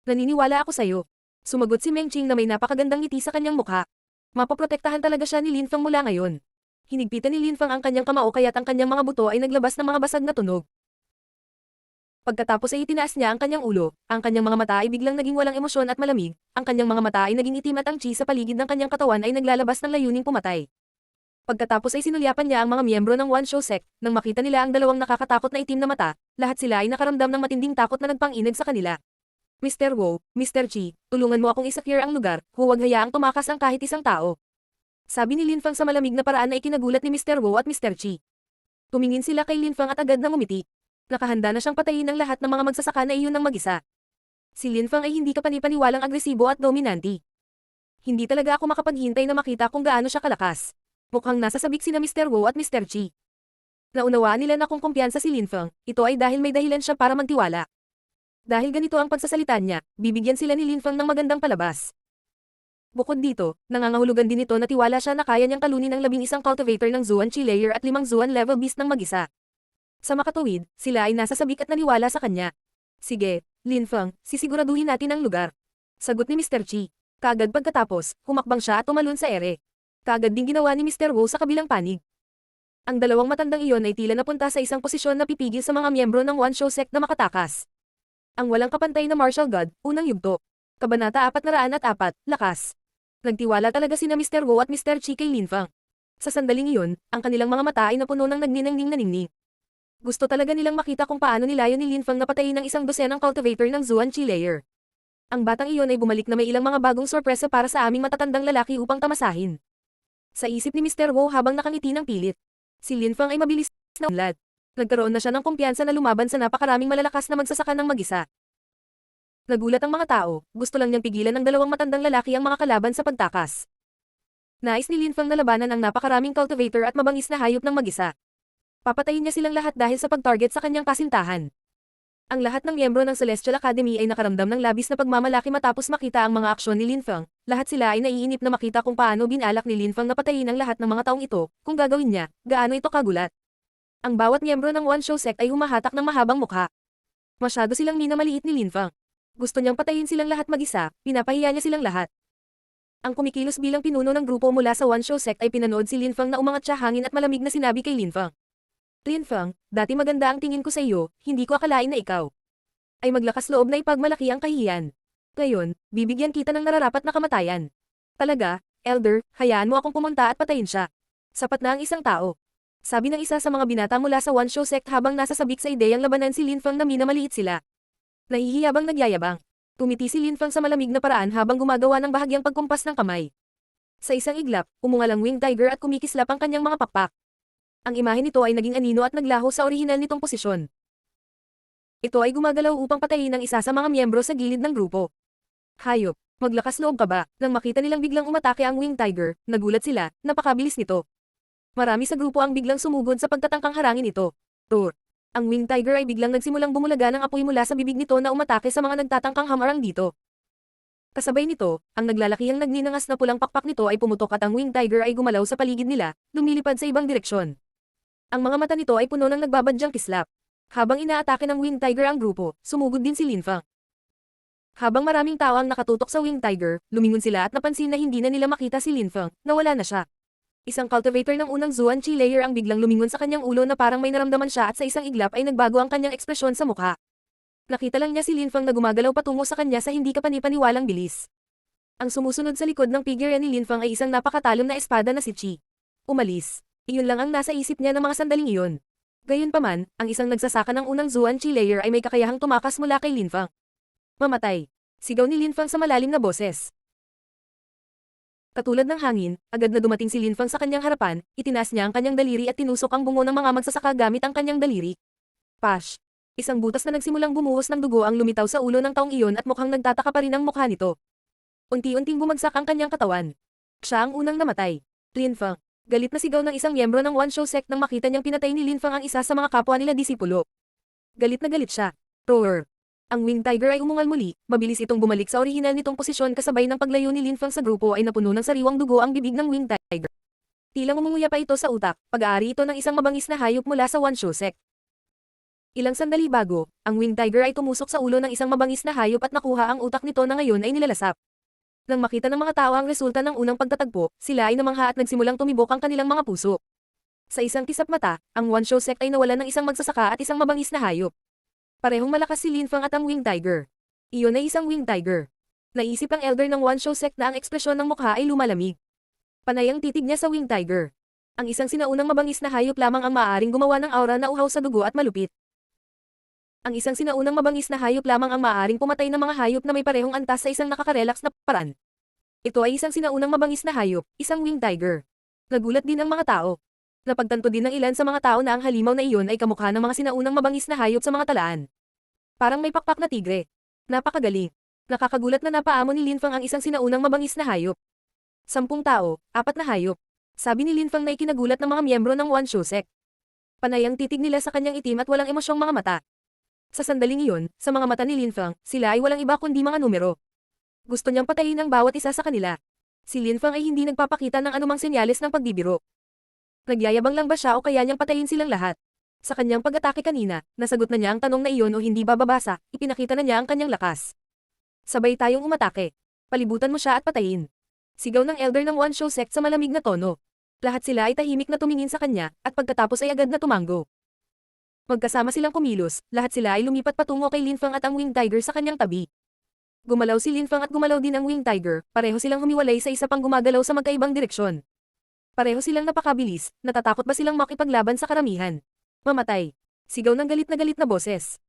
Naniniwala ako sa'yo. Sumagot si Meng Qing na may napakagandang ngiti sa kanyang mukha. Mapoprotektahan talaga siya ni Lin Feng mula ngayon. Hinigpitan ni Lin Feng ang kanyang kamao kaya't ang kanyang mga buto ay naglabas ng mga basag na tunog. Pagkatapos ay itinaas niya ang kanyang ulo, ang kanyang mga mata ay biglang naging walang emosyon at malamig, ang kanyang mga mata ay naging itim at ang chi sa paligid ng kanyang katawan ay naglalabas ng layuning pumatay. Pagkatapos ay sinulyapan niya ang mga miyembro ng One Shou sect, nang makita nila ang dalawang nakakatakot na itim na mata, lahat sila ay nakaramdam ng matinding takot na nagpang-inag sa kanila. Mr. Wu, Mr. Chi, tulungan mo akong isecure ang lugar, huwag hayaang tumakas ang kahit isang tao. Sabi ni Lin Feng sa malamig na paraan na ikinagulat ni Mr. Wu at Mr. Chi. Tumingin sila kay Lin Feng at agad na ngumiti. Nakahanda na siyang patayin ang lahat ng mga magsasaka na iyon ng mag-isa. Si Lin Feng ay hindi kapanipaniwalang agresibo at dominante. Hindi talaga ako makapaghintay na makita kung gaano siya kalakas. Mukhang nasa sabik sina Mr. Wu at Mr. Chi. Naunawaan nila na kung kumpiyansa si Lin Feng, ito ay dahil may dahilan siya para magtiwala. Dahil ganito ang pagsasalita niya, bibigyan sila ni Lin Fang ng magandang palabas. Bukod dito, nangangahulugan din ito na tiwala siya na kaya niyang talunin ang 11 cultivator ng Zuan Chi Layer at 5 Zuan level beast ng mag-isa. Sa makatuwid, sila ay nasa sabik at naniwala sa kanya. Sige, Lin Fang, sisiguraduhin natin ang lugar. Sagot ni Mr. Chi. Kaagad pagkatapos, humakbang siya at tumalon sa ere. Kaagad din ginawa ni Mr. Wu sa kabilang panig. Ang dalawang matandang iyon ay tila napunta sa isang posisyon na pipigil sa mga miyembro ng One Show Sect na makatakas. Ang walang kapantay na martial god, unang yugto. Kabanata 404, lakas. Nagtiwala talaga sina Mr. Wu at Mr. Chi kay Lin Fang. Sa sandaling iyon, ang kanilang mga mata ay napuno ng nagniningning na ningning. Gusto talaga nilang makita kung paano nilayo ni Lin Fang na patayin ng 1 dosenang cultivator ng Zuan Chi Layer. Ang batang iyon ay bumalik na may ilang mga bagong sorpresa para sa aming matatandang lalaki upang tamasahin. Sa isip ni Mr. Wu habang nakangiti ng pilit. Si Lin Fang ay mabilis na unlad. Nagkaroon na siya ng kumpiyansa na lumaban sa napakaraming malalakas na magsasaka ng mag-isa. Nagulat ang mga tao, gusto lang niyang pigilan ng dalawang matandang lalaki ang mga kalaban sa pagtakas. Nais ni Lin Fang na labanan ang napakaraming cultivator at mabangis na hayop ng mag-isa. Papatayin niya silang lahat dahil sa pag-target sa kanyang kasintahan. Ang lahat ng miyembro ng Celestial Academy ay nakaramdam ng labis na pagmamalaki matapos makita ang mga aksyon ni Lin Fang. Lahat sila ay naiinip na makita kung paano binalak ni Lin Fang na patayin ang lahat ng mga taong ito, kung gagawin niya, gaano ito kagulat. Ang bawat miyembro ng One Show Sect ay humahatak ng mahabang mukha. Masyado silang minamaliit ni Lin Fang. Gusto niyang patayin silang lahat mag-isa, pinapahiya niya silang lahat. Ang kumikilos bilang pinuno ng grupo mula sa One Show Sect ay pinanood si Lin Fang na umangat siya hangin at malamig na sinabi kay Lin Fang. Lin Fang, dati maganda ang tingin ko sa iyo, hindi ko akalain na ikaw ay maglakas loob na ipagmalaki ang kahihiyan. Ngayon, bibigyan kita ng nararapat na kamatayan. Talaga, Elder, hayaan mo akong pumunta at patayin siya. Sapat na ang isang tao. Sabi ng isa sa mga binata mula sa One Show Sect habang nasa sabik sa ideyang labanan si Lin Fang na minamaliit sila. Nahihiyabang nagyayabang. Tumiti si Lin Fang sa malamig na paraan habang gumagawa ng bahagyang pagkumpas ng kamay. Sa isang iglap, umungal ang Winged Tiger at kumikislap ang kanyang mga pakpak. Ang imahe nito ay naging anino at naglaho sa orihinal nitong posisyon. Ito ay gumagalaw upang patayin ang isa sa mga miyembro sa gilid ng grupo. Hayop, maglakas loob ka ba? Nang makita nilang biglang umatake ang Winged Tiger, nagulat sila, napakabilis nito. Marami sa grupo ang biglang sumugod sa pagtatangkang harangin ito. Roar. Ang Winged Tiger ay biglang nagsimulang bumulaga ng apoy mula sa bibig nito na umatake sa mga nagtatangkang hamarang dito. Kasabay nito, ang naglalakihang nagninangas na pulang pakpak nito ay pumutok at ang Winged Tiger ay gumalaw sa paligid nila, lumilipad sa ibang direksyon. Ang mga mata nito ay puno ng nagbabadyang kislap. Habang inaatake ng Winged Tiger ang grupo, sumugod din si Lin Fang. Habang maraming tao ang nakatutok sa Winged Tiger, lumingon sila at napansin na hindi na nila makita si Lin Fang, nawala na siya. Isang cultivator ng unang Zuan Chi Layer ang biglang lumingon sa kanyang ulo na parang may naramdaman siya at sa isang iglap ay nagbago ang kanyang ekspresyon sa mukha. Nakita lang niya si Lin Fang na gumagalaw patungo sa kanya sa hindi kapanipaniwalang bilis. Ang sumusunod sa likod ng figure ni Lin Fang ay isang napakatalom na espada na si Chi. Umalis. Iyon lang ang nasa isip niya ng mga sandaling iyon. Gayunpaman, ang isang nagsasaka ng unang Zuan Chi Layer ay may kakayahang tumakas mula kay Lin Fang. Mamatay. Sigaw ni Lin Fang sa malalim na boses. Katulad ng hangin, agad na dumating si Lin Fang sa kanyang harapan, itinaas niya ang kanyang daliri at tinusok ang bungo ng mga magsasaka gamit ang kanyang daliri. Pash! Isang butas na nagsimulang bumuhos ng dugo ang lumitaw sa ulo ng taong iyon at mukhang nagtataka pa rin ang mukha nito. Unti-unting bumagsak ang kanyang katawan. Siya ang unang namatay. Lin Fang. Galit na sigaw ng isang miyembro ng One Show Sect nang makita niyang pinatay ni Lin Fang ang isa sa mga kapwa nila disipulo. Galit na galit siya. Roar. Ang Winged Tiger ay umungal muli, mabilis itong bumalik sa orihinal nitong posisyon kasabay ng paglayo ni Lin Fang sa grupo ay napuno ng sariwang dugo ang bibig ng Winged Tiger. Tilang umunguya pa ito sa utak, pag-aari ito ng isang mabangis na hayop mula sa One Show Sect. Ilang sandali bago, ang Winged Tiger ay tumusok sa ulo ng isang mabangis na hayop at nakuha ang utak nito na ngayon ay nilalasap. Nang makita ng mga tao ang resulta ng unang pagtatagpo, sila ay namangha at nagsimulang tumibok ang kanilang mga puso. Sa isang kisap mata, ang One Show Sect ay nawalan ng isang magsasaka at isang mabangis na hayop. Parehong malakas si Lin Fang at ang Winged Tiger. Iyon ay isang Winged Tiger. Naisip ang elder ng One Show Sect na ang ekspresyon ng mukha ay lumalamig. Panay ang titig niya sa Winged Tiger. Ang isang sinaunang mabangis na hayop lamang ang maaaring gumawa ng aura na uhaw sa dugo at malupit. Ang isang sinaunang mabangis na hayop lamang ang maaaring pumatay ng mga hayop na may parehong antas sa isang nakaka-relax na paraan. Ito ay isang sinaunang mabangis na hayop, isang Winged Tiger. Nagulat din ang mga tao. Napagtanto din ng ilan sa mga tao na ang halimaw na iyon ay kamukha ng mga sinaunang mabangis na hayop sa mga talaan. Parang may pakpak na tigre. Napakagaling. Nakakagulat na napaamo ni Lin Fang ang isang sinaunang mabangis na hayop. 10 tao, 4 na hayop. Sabi ni Lin Fang na ikinagulat ng mga miyembro ng One Show Sect. Panay ang titig nila sa kanyang itim at walang emosyong mga mata. Sa sandaling iyon, sa mga mata ni Lin Fang, sila ay walang iba kundi mga numero. Gusto niyang patayin ang bawat isa sa kanila. Si Lin Fang ay hindi nagpapakita ng anumang senyales ng pagbibiro. Nagyayabang lang ba siya o kaya niyang patayin silang lahat? Sa kanyang pag-atake kanina, nasagot na niya ang tanong na iyon o hindi bababasa, ipinakita na niya ang kanyang lakas. Sabay tayong umatake. Palibutan mo siya at patayin. Sigaw ng elder ng One Show Sect sa malamig na tono. Lahat sila ay tahimik na tumingin sa kanya, at pagkatapos ay agad na tumanggo. Magkasama silang kumilos, lahat sila ay lumipat patungo kay Lin Fang at ang Winged Tiger sa kanyang tabi. Gumalaw si Lin Fang at gumalaw din ang Winged Tiger, pareho silang humiwalay sa isa pang gumagalaw sa magkaibang direksyon. Pareho silang napakabilis, natatakot ba silang makipaglaban sa karamihan? Mamatay. Sigaw ng galit na boses.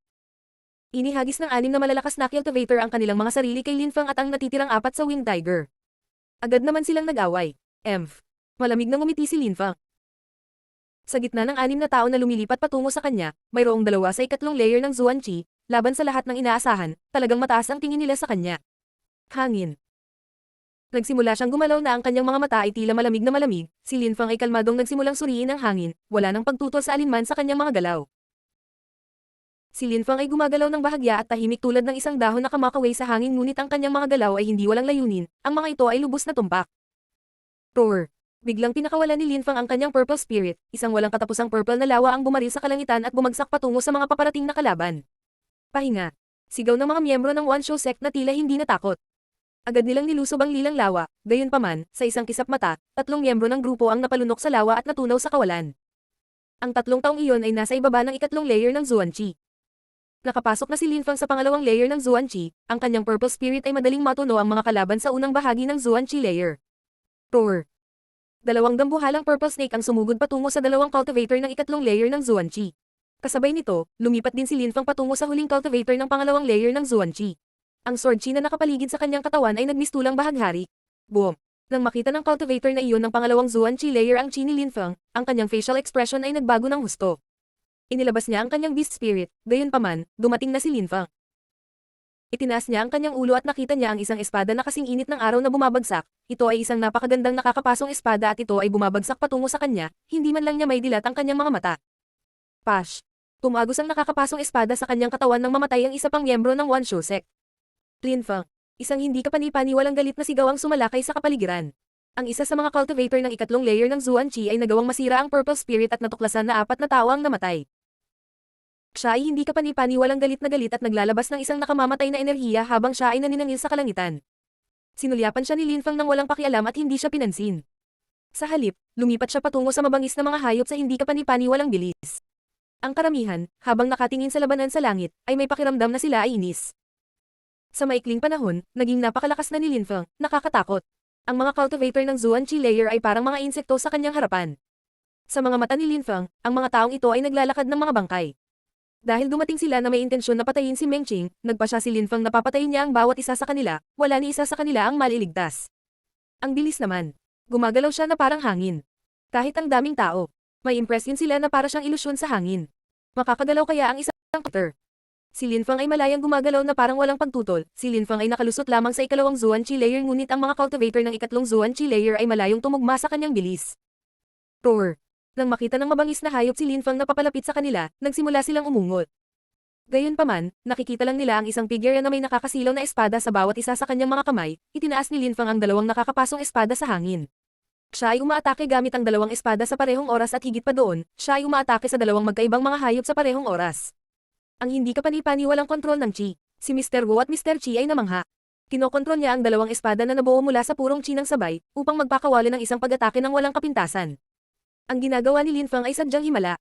Inihagis ng 6 na malalakas na cultivator ang kanilang mga sarili kay Lin Fang at ang natitirang 4 sa Winged Tiger. Agad naman silang nag-away. Malamig na ngumiti si Lin Fang. Sa gitna ng 6 na tao na lumilipat patungo sa kanya, mayroong 2 sa ikatlong layer ng Zuan Qi, laban sa lahat ng inaasahan, talagang mataas ang tingin nila sa kanya. Hangin. Nagsimula siyang gumalaw na ang kanyang mga mata ay tila malamig na malamig, si Lin Fang ay kalmadong nagsimulang suriin ang hangin, wala nang pagtutol sa alinman sa kanyang mga galaw. Si Lin Fang ay gumagalaw ng bahagya at tahimik tulad ng isang dahon na kamakaway sa hangin ngunit ang kanyang mga galaw ay hindi walang layunin, ang mga ito ay lubos na tumpak. Roar! Biglang pinakawalan ni Lin Fang ang kanyang purple spirit, isang walang katapusang purple na lawa ang bumaril sa kalangitan at bumagsak patungo sa mga paparating na kalaban. Pahinga. Sigaw ng mga miyembro ng One Show Sect na tila hindi natakot. Agad nilang nilusob ang lilang lawa, gayunpaman, sa isang kisap mata, 3 miyembro ng grupo ang napalunok sa lawa at natunaw sa kawalan. Ang 3 taong iyon ay nasa ibaba ng ikatlong layer ng Zuan Qi. Nakapasok na si Lin Fang sa pangalawang layer ng Zuan Qi, ang kanyang purple spirit ay madaling matuno ang mga kalaban sa unang bahagi ng Zuan Qi layer. Roar! 2 dambuhalang purple snake ang sumugod patungo sa 2 cultivator ng ikatlong layer ng Zuan Qi. Kasabay nito, lumipat din si Lin Fang patungo sa huling cultivator ng pangalawang layer ng Zuan Qi. Ang sword chi na nakapaligid sa kanyang katawan ay nagmistulang bahaghari. Boom! Nang makita ng cultivator na iyon ng pangalawang Zuan Qi layer ang chi ni Lin Fang, ang kanyang facial expression ay nagbago ng husto. Inilabas niya ang kanyang beast spirit, gayunpaman, dumating na si Lin Fang. Itinaas niya ang kanyang ulo at nakita niya ang isang espada na kasing init ng araw na bumabagsak. Ito ay isang napakagandang nakakapasong espada at ito ay bumabagsak patungo sa kanya, hindi man lang niya may dilat ang kanyang mga mata. Pash! Tumagos ang nakakapasong espada sa kanyang katawan nang mamatay ang isa pang miyembro ng One Show Sect. Lin Fang. Isang hindi kapani-paniwalang galit na sigaw ang sumalakay sa kapaligiran. Ang isa sa mga cultivator ng ikatlong layer ng Zuan Qi ay nagawang masira ang purple spirit at natuklasan na 4 na tao ang namatay. Siya ay hindi kapani-paniwalang galit at naglalabas ng isang nakamamatay na enerhiya habang siya ay naniningil sa kalangitan. Sinulyapan siya ni Lin Fang nang walang pakialam at hindi siya pinansin. Sa halip, lumipat siya patungo sa mabangis na mga hayop sa hindi kapani-paniwalang bilis. Ang karamihan, habang nakatingin sa labanan sa langit, ay may pakiramdam na sila ay inis. Sa maikling panahon, naging napakalakas na ni Lin Fang, nakakatakot. Ang mga cultivator ng Zuan Qi layer ay parang mga insekto sa kanyang harapan. Sa mga mata ni Lin Fang, ang mga taong ito ay naglalakad ng mga bangkay. Dahil dumating sila na may intensyon na patayin si Meng Qing, nagpa siya si Lin Fang na papatayin niya ang bawat isa sa kanila, wala ni isa sa kanila ang maliligtas. Ang bilis naman. Gumagalaw siya na parang hangin. Kahit ang daming tao, may impresyon sila na para siyang ilusyon sa hangin. Makakagalaw kaya ang isang cutter? Si Lin Fang ay malayang gumagalaw na parang walang pagtutol. Si Lin Fang ay nakalusot lamang sa ikalawang Zuan Qi layer ngunit ang mga cultivator ng ikatlong Zuan Qi layer ay malayong tumugma sa kanyang bilis. Roar! Nang makita ng mabangis na hayop si Lin Fang na papalapit sa kanila, nagsimula silang umungot. Gayunpaman, nakikita lang nila ang isang figure na may nakakasilaw na espada sa bawat isa sa kanyang mga kamay, itinaas ni Lin Fang ang 2 nakakapasong espada sa hangin. Siya ay umaatake gamit ang 2 espada sa parehong oras at higit pa doon, siya ay umaatake sa 2 magkaibang mga hayop sa parehong oras. Ang hindi kapani-paniwalang kontrol ng Qi. Si Mr. Wu at Mr. Qi ay namangha. Kinokontrol niya ang 2 espada na nabuo mula sa purong Qi ng sabay, upang magpakawala ng isang pag-atake ng walang kapintasan. Ang ginagawa ni Lin Fang ay sadyang himala.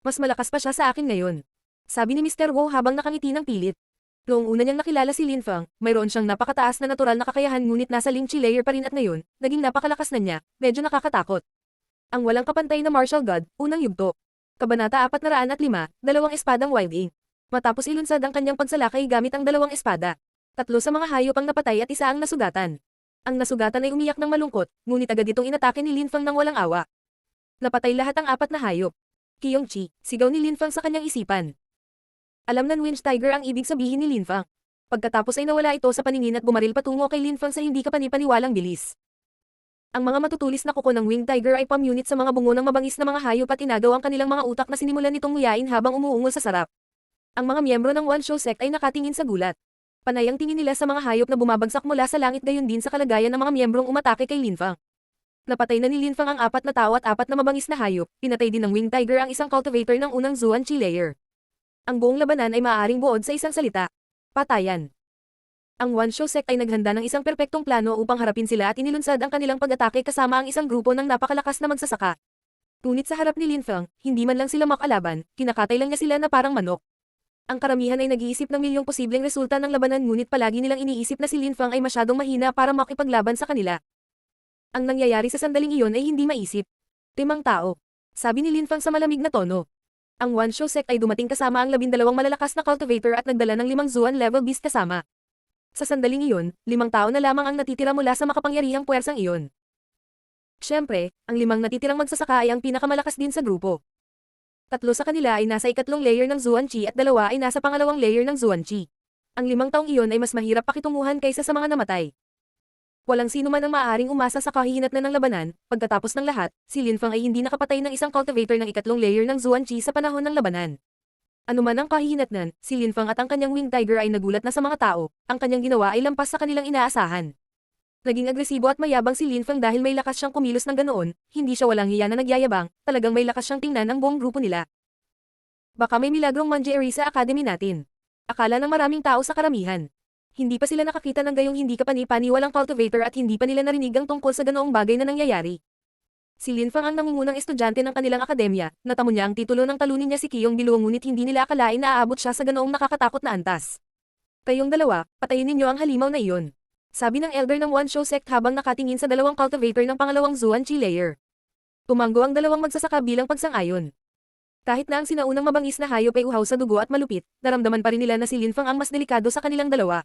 Mas malakas pa siya sa akin ngayon. Sabi ni Mr. Wu habang nakangiti ng pilit. Noong una niyang nakilala si Lin Fang, mayroon siyang napakataas na natural na kakayahan ngunit nasa Ling Qi layer pa rin at ngayon, naging napakalakas na niya, medyo nakakatakot. Ang walang kapantay na martial god, unang yugto. Kabanata 405, 2 espadang Wild Ink. Matapos ilunsad ang kanyang pagsalakay gamit ang 2 espada. 3 sa mga hayop ang napatay at isa ang nasugatan. Ang nasugatan ay umiyak ng malungkot, ngunit agad itong inatake ni Lin Fang ng walang awa. Napatay lahat ang 4 na hayop. Qiyong Qi, sigaw ni Lin Fang sa kanyang isipan. Alam ng Winged Tiger ang ibig sabihin ni Lin Fang. Pagkatapos ay nawala ito sa paningin at bumaril patungo kay Lin Fang sa hindi kapani-paniwalang bilis. Ang mga matutulis na kuko ng Winged Tiger ay pamunit sa mga bungo ng mabangis na mga hayop at inagaw ang kanilang mga utak na sinimulan nitong nguyain habang umuungol sa sarap. Ang mga miyembro ng One Show Sect ay nakatingin sa gulat. Panay ang tingin nila sa mga hayop na bumabagsak mula sa langit, gayon din sa kalagayan ng mga miyembrong umatake kay Lin Fang. Napatay na ni Lin Fang ang 4 na tao at 4 na mabangis na hayop, pinatay din ng Winged Tiger ang isang cultivator ng unang Zuan Chi layer. Ang buong labanan ay maaaring buod sa isang salita. Patayan. Ang One Show Sect ay naghanda ng isang perpektong plano upang harapin sila at inilunsad ang kanilang pag-atake kasama ang isang grupo ng napakalakas na magsasaka. Ngunit sa harap ni Lin Fang, hindi man lang sila makalaban, kinakatay lang niya sila na parang manok. Ang karamihan ay nag-iisip ng milyong posibleng resulta ng labanan, ngunit palagi nilang iniisip na si Lin Fang ay masyadong mahina para makipaglaban sa kanila. Ang nangyayari sa sandaling iyon ay hindi maisip. 5 tao. Sabi ni Lin Fang sa malamig na tono. Ang One Show Sect ay dumating kasama ang 12 malalakas na cultivator at nagdala ng 5 Zuan level beast kasama. Sa sandaling iyon, 5 tao na lamang ang natitira mula sa makapangyarihang puwersang iyon. Siyempre, ang 5 natitirang magsasaka ay ang pinakamalakas din sa grupo. 3 sa kanila ay nasa ikatlong layer ng Zuan Chi at 2 ay nasa pangalawang layer ng Zuan Chi. Ang 5 taong iyon ay mas mahirap pakitunguhan kaysa sa mga namatay. Walang sino man ang maaaring umasa sa kahihinatnan ng labanan. Pagkatapos ng lahat, si Lin Fang ay hindi nakapatay ng isang cultivator ng ikatlong layer ng Zuan Chi sa panahon ng labanan. Ano man ang kahihinatnan, si Lin Fang at ang kanyang Winged Tiger ay nagulat na sa mga tao. Ang kanyang ginawa ay lampas sa kanilang inaasahan. Naging agresibo at mayabang si Lin Fang dahil may lakas siyang kumilos ng ganoon, hindi siya walang hiya na nagyayabang, talagang may lakas siyang tingnan ng buong grupo nila. Baka may milagrong mangyayari sa academy natin. Akala ng maraming tao sa karamihan. Hindi pa sila nakakita ng gayong hindi kapani-paniwalang cultivator at hindi pa nila narinig ang tungkol sa ganoong bagay na nangyayari. Si Lin Fang ang nangungunang estudyante ng kanilang akademya, natamo niya ang titulo ng talunin niya si Qiyong Biluo, ngunit hindi nila akalain na aabot siya sa ganoong nakakatakot na antas. Kayong dalawa, patayin ninyo ang halimaw na iyon. Sabi ng elder ng One Show Sect habang nakatingin sa 2 cultivator ng pangalawang Zuan Chi layer. Tumanggo ang 2 magsasaka bilang pagsang-ayon. Kahit na ang sinaunang mabangis na hayop ay uhaw sa dugo at malupit, naramdaman pa rin nila na si Lin Fang ang mas delikado sa kanilang dalawa.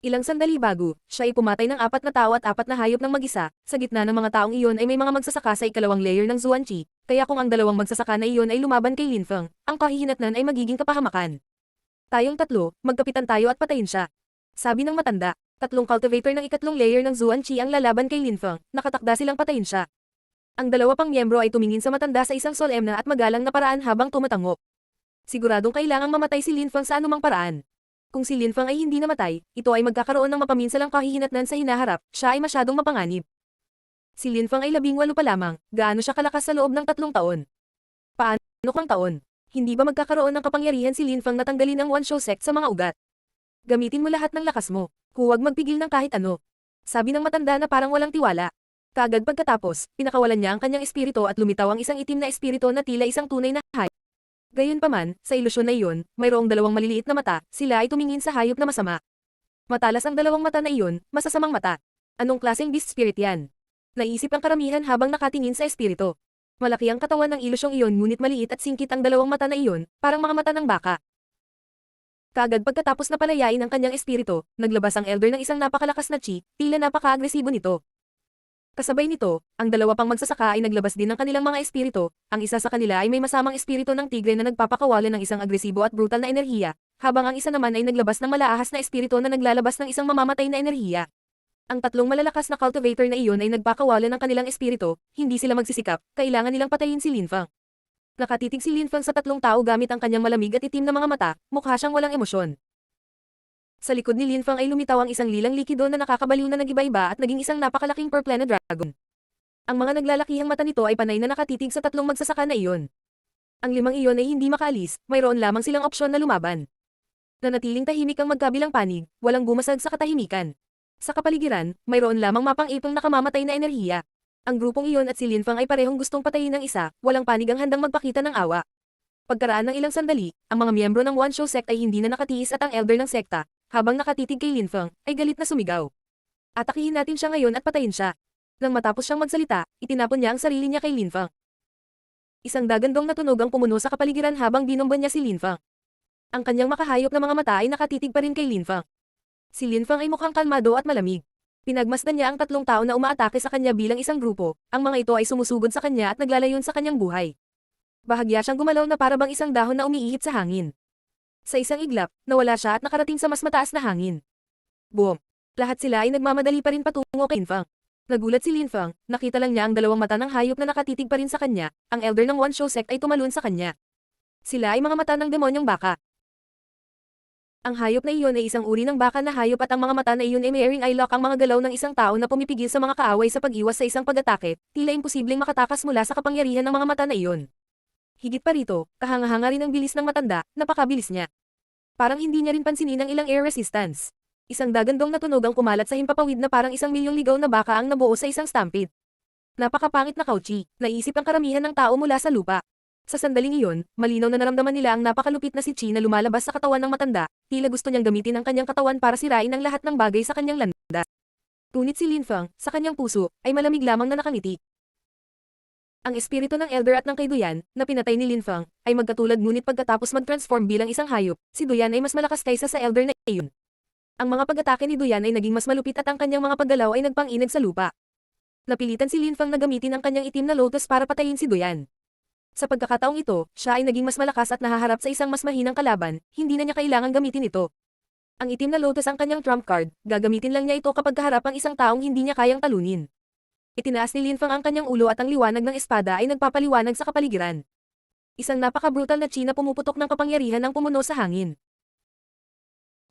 Ilang sandali bago, siya ay pumatay ng 4 na tao at 4 na hayop ng mag-isa. Sa gitna ng mga taong iyon ay may mga magsasaka sa ikalawang layer ng Zuan Chi, kaya kung ang 2 magsasaka na iyon ay lumaban kay Lin Fang, ang kahihinatnan ay magiging kapahamakan. Tayong 3, magkapitan tayo at patayin siya. Sabi ng matanda. 3 cultivator ng ikatlong layer ng Zuan Chi ang lalaban kay Lin Fang, nakatakda silang patayin siya. Ang 2 pang miyembro ay tumingin sa matanda sa isang solemna at magalang na paraan habang tumatango. Siguradong kailangang mamatay si Lin Fang sa anumang paraan. Kung si Lin Fang ay hindi namatay, ito ay magkakaroon ng mapaminsalang kahihinatnan sa hinaharap, siya ay masyadong mapanganib. Si Lin Fang ay 18 pa lamang, gaano siya kalakas sa loob ng 3 taon? Paano kang taon? Hindi ba magkakaroon ng kapangyarihan si Lin Fang na tanggalin ang One Show Sect sa mga ugat? Gamitin mo lahat ng lakas mo, huwag magpigil ng kahit ano. Sabi ng matanda na parang walang tiwala. Kaagad pagkatapos, pinakawalan niya ang kanyang espiritu at lumitaw ang isang itim na espiritu na tila isang tunay na hayop. Gayunpaman, sa ilusyon na iyon, mayroong 2 maliliit na mata, sila ay tumingin sa hayop na masama. Matalas ang 2 mata na iyon, masasamang mata. Anong klaseng beast spirit yan? Naisip ang karamihan habang nakatingin sa espiritu. Malaki ang katawan ng ilusyong iyon, ngunit maliit at singkit ang 2 mata na iyon, parang mga mata ng baka. Kaagad pagkatapos na palayain ang kanyang espiritu, naglabas ang elder ng isang napakalakas na chi, tila napaka-agresibo nito. Kasabay nito, ang 2 pang magsasaka ay naglabas din ng kanilang mga espiritu. Ang isa sa kanila ay may masamang espiritu ng tigre na nagpapakawalan ng isang agresibo at brutal na enerhiya, habang ang isa naman ay naglabas ng malaahas na espiritu na naglalabas ng isang mamamatay na enerhiya. Ang 3 malalakas na cultivator na iyon ay nagpakawalan ng kanilang espiritu, hindi sila magsisikap, kailangan nilang patayin si Lin Fang. Nakatitig si Lin Fang sa 3 tao gamit ang kanyang malamig at itim na mga mata, mukha siyang walang emosyon. Sa likod ni Lin Fang ay lumitaw ang isang lilang likido na nakakabaliw na nagiba-iba at naging isang napakalaking purple na dragon. Ang mga naglalakihang mata nito ay panay na nakatitig sa 3 magsasaka na iyon. Ang 5 iyon ay hindi makaalis, mayroon lamang silang opsyon na lumaban. Nanatiling tahimik ang magkabilang panig, walang bumasag sa katahimikan. Sa kapaligiran, mayroon lamang mapang-ipong nakamamatay na enerhiya. Ang grupong iyon at si Lin Fang ay parehong gustong patayin ng isa, walang panig ang handang magpakita ng awa. Pagkaraan ng ilang sandali, ang mga miyembro ng One Show Sect ay hindi na nakatiis at ang elder ng sekta, habang nakatitig kay Lin Fang, ay galit na sumigaw. Atakihin natin siya ngayon at patayin siya. Nang matapos siyang magsalita, itinapon niya ang sarili niya kay Lin Fang. Isang dagandong na tunog ang pumuno sa kapaligiran habang binomba niya si Lin Fang. Ang kanyang makahayop na mga mata ay nakatitig pa rin kay Lin Fang. Si Lin Fang ay mukhang kalmado at malamig. Pinagmasdan niya ang 3 tao na umaatake sa kanya bilang isang grupo, ang mga ito ay sumusugod sa kanya at naglalayon sa kanyang buhay. Bahagya siyang gumalaw na para bang isang dahon na umiihip sa hangin. Sa isang iglap, nawala siya at nakarating sa mas mataas na hangin. Boom! Lahat sila ay nagmamadali pa rin patungo kay Lin Fang. Nagulat si Lin Fang, nakita lang niya ang 2 mata ng hayop na nakatitig pa rin sa kanya, ang elder ng One Show Sect ay tumalon sa kanya. Sila ay mga mata ng demonyong baka. Ang hayop na iyon ay isang uri ng baka na hayop at ang mga mata na iyon ay mayroong eye lock. Ang mga galaw ng isang tao na pumipigil sa mga kaaway sa pag-iwas sa isang pag-atake, tila imposibleng makatakas mula sa kapangyarihan ng mga mata na iyon. Higit pa rito, kahanga-hanga rin ang bilis ng matanda, napakabilis niya. Parang hindi niya rin pansinin ang ilang air resistance. Isang dagandong na tunog ang kumalat sa himpapawid na parang 1,000,000 ligaw na baka ang nabuo sa isang stampede. Napakapangit na kauchi, naisip ang karamihan ng tao mula sa lupa. Sa sandaling iyon, malinaw na naramdaman nila ang napakalupit na si Chi na lumalabas sa katawan ng matanda, tila gusto niyang gamitin ang kanyang katawan para sirain ang lahat ng bagay sa kanyang landas. Ngunit si Lin Feng, sa kanyang puso, ay malamig lamang na nakangiti. Ang espiritu ng Elder at ng kay Duyan, na pinatay ni Lin Feng, ay magkatulad ngunit pagkatapos mag-transform bilang isang hayop, si Duyan ay mas malakas kaysa sa Elder na iyon. Ang mga pag-atake ni Duyan ay naging mas malupit at ang kanyang mga paggalaw ay nagpang-inag sa lupa. Napilitan si Lin Feng na gamitin ang kanyang itim na lotus para patayin si Duyan. Sa pagkakataong ito, siya ay naging mas malakas at nahaharap sa isang mas mahinang kalaban, hindi na niya kailangang gamitin ito. Ang itim na lotus ang kanyang trump card, gagamitin lang niya ito kapag kaharap ang isang taong hindi niya kayang talunin. Itinaas ni Lin Feng ang kanyang ulo at ang liwanag ng espada ay nagpapaliwanag sa kapaligiran. Isang napaka-brutal na chi na pumuputok ng kapangyarihan ang pumuno sa hangin.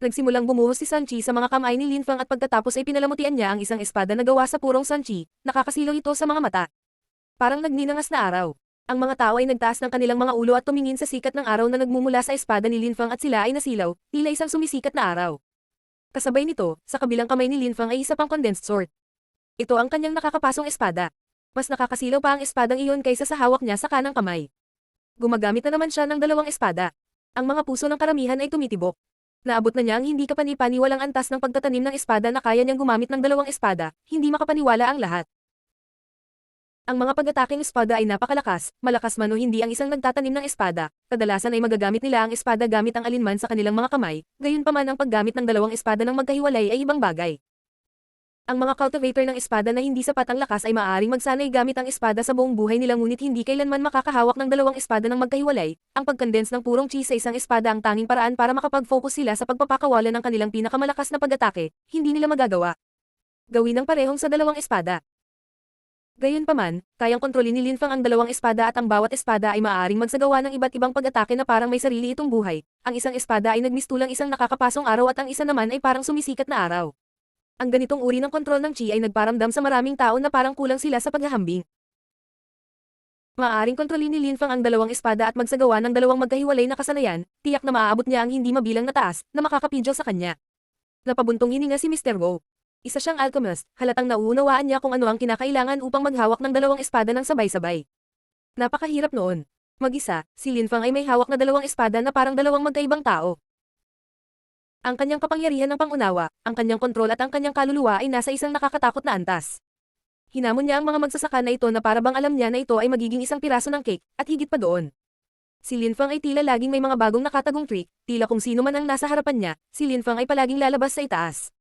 Nagsimulang bumuhos si Sun Chi sa mga kamay ni Lin Feng at pagkatapos ay pinalamutian niya ang isang espada na gawa sa purong Sun Chi, nakakasilaw ito sa mga mata. Parang nagninangas na araw. Ang mga tao ay nagtaas ng kanilang mga ulo at tumingin sa sikat ng araw na nagmumula sa espada ni Lin Feng at sila ay nasilaw, tila isang sumisikat na araw. Kasabay nito, sa kabilang kamay ni Lin Feng ay isa pang condensed sword. Ito ang kanyang nakakapasong espada. Mas nakakasilaw pa ang espadang iyon kaysa sa hawak niya sa kanang kamay. Gumagamit na naman siya ng dalawang espada. Ang mga puso ng karamihan ay tumitibok. Naabot na niya ang hindi kapani-paniwalang antas ng pagtatanim ng espada na kaya niyang gumamit ng dalawang espada, hindi makapaniwala ang lahat. Ang mga pag-ataking espada ay napakalakas, malakas man o hindi ang isang nagtatanim ng espada, kadalasan ay magagamit nila ang espada gamit ang alinman sa kanilang mga kamay, gayunpaman ang paggamit ng dalawang espada ng magkahiwalay ay ibang bagay. Ang mga cultivator ng espada na hindi sapat ang lakas ay maaaring magsanay gamit ang espada sa buong buhay nila ngunit hindi kailanman makakahawak ng dalawang espada ng magkahiwalay, ang pag-condense ng purong chi sa isang espada ang tanging paraan para makapag-focus sila sa pagpapakawalan ng kanilang pinakamalakas na pag-atake, hindi nila magagawa. Gawin ng parehong sa dalawang espada. Gayunpaman, kayang kontrolin ni Lin Feng ang dalawang espada at ang bawat espada ay maaaring magsagawa ng iba't ibang pag-atake na parang may sarili itong buhay. Ang isang espada ay nagmistulang isang nakakapasong araw at ang isa naman ay parang sumisikat na araw. Ang ganitong uri ng kontrol ng chi ay nagparamdam sa maraming tao na parang kulang sila sa paghahambing. Maaaring kontrolin ni Lin Feng ang dalawang espada at magsagawa ng dalawang magkahiwalay na kasanayan, tiyak na maaabot niya ang hindi mabilang na taas na makakapidyo sa kanya. Napabuntong hininga si Mr. Wu. Isa siyang alchemist, halatang nauunawaan niya kung ano ang kinakailangan upang maghawak ng dalawang espada ng sabay-sabay. Napakahirap noon. Mag-isa, si Lin Feng ay may hawak na dalawang espada na parang dalawang magkaibang tao. Ang kanyang kapangyarihan ng pangunawa, ang kanyang kontrol at ang kanyang kaluluwa ay nasa isang nakakatakot na antas. Hinamon niya ang mga magsasaka na ito na para bang alam niya na ito ay magiging isang piraso ng cake, at higit pa doon. Si Lin Feng ay tila laging may mga bagong nakatagong trick, tila kung sino man ang nasa harapan niya, si Lin Feng ay palaging lalabas sa itaas.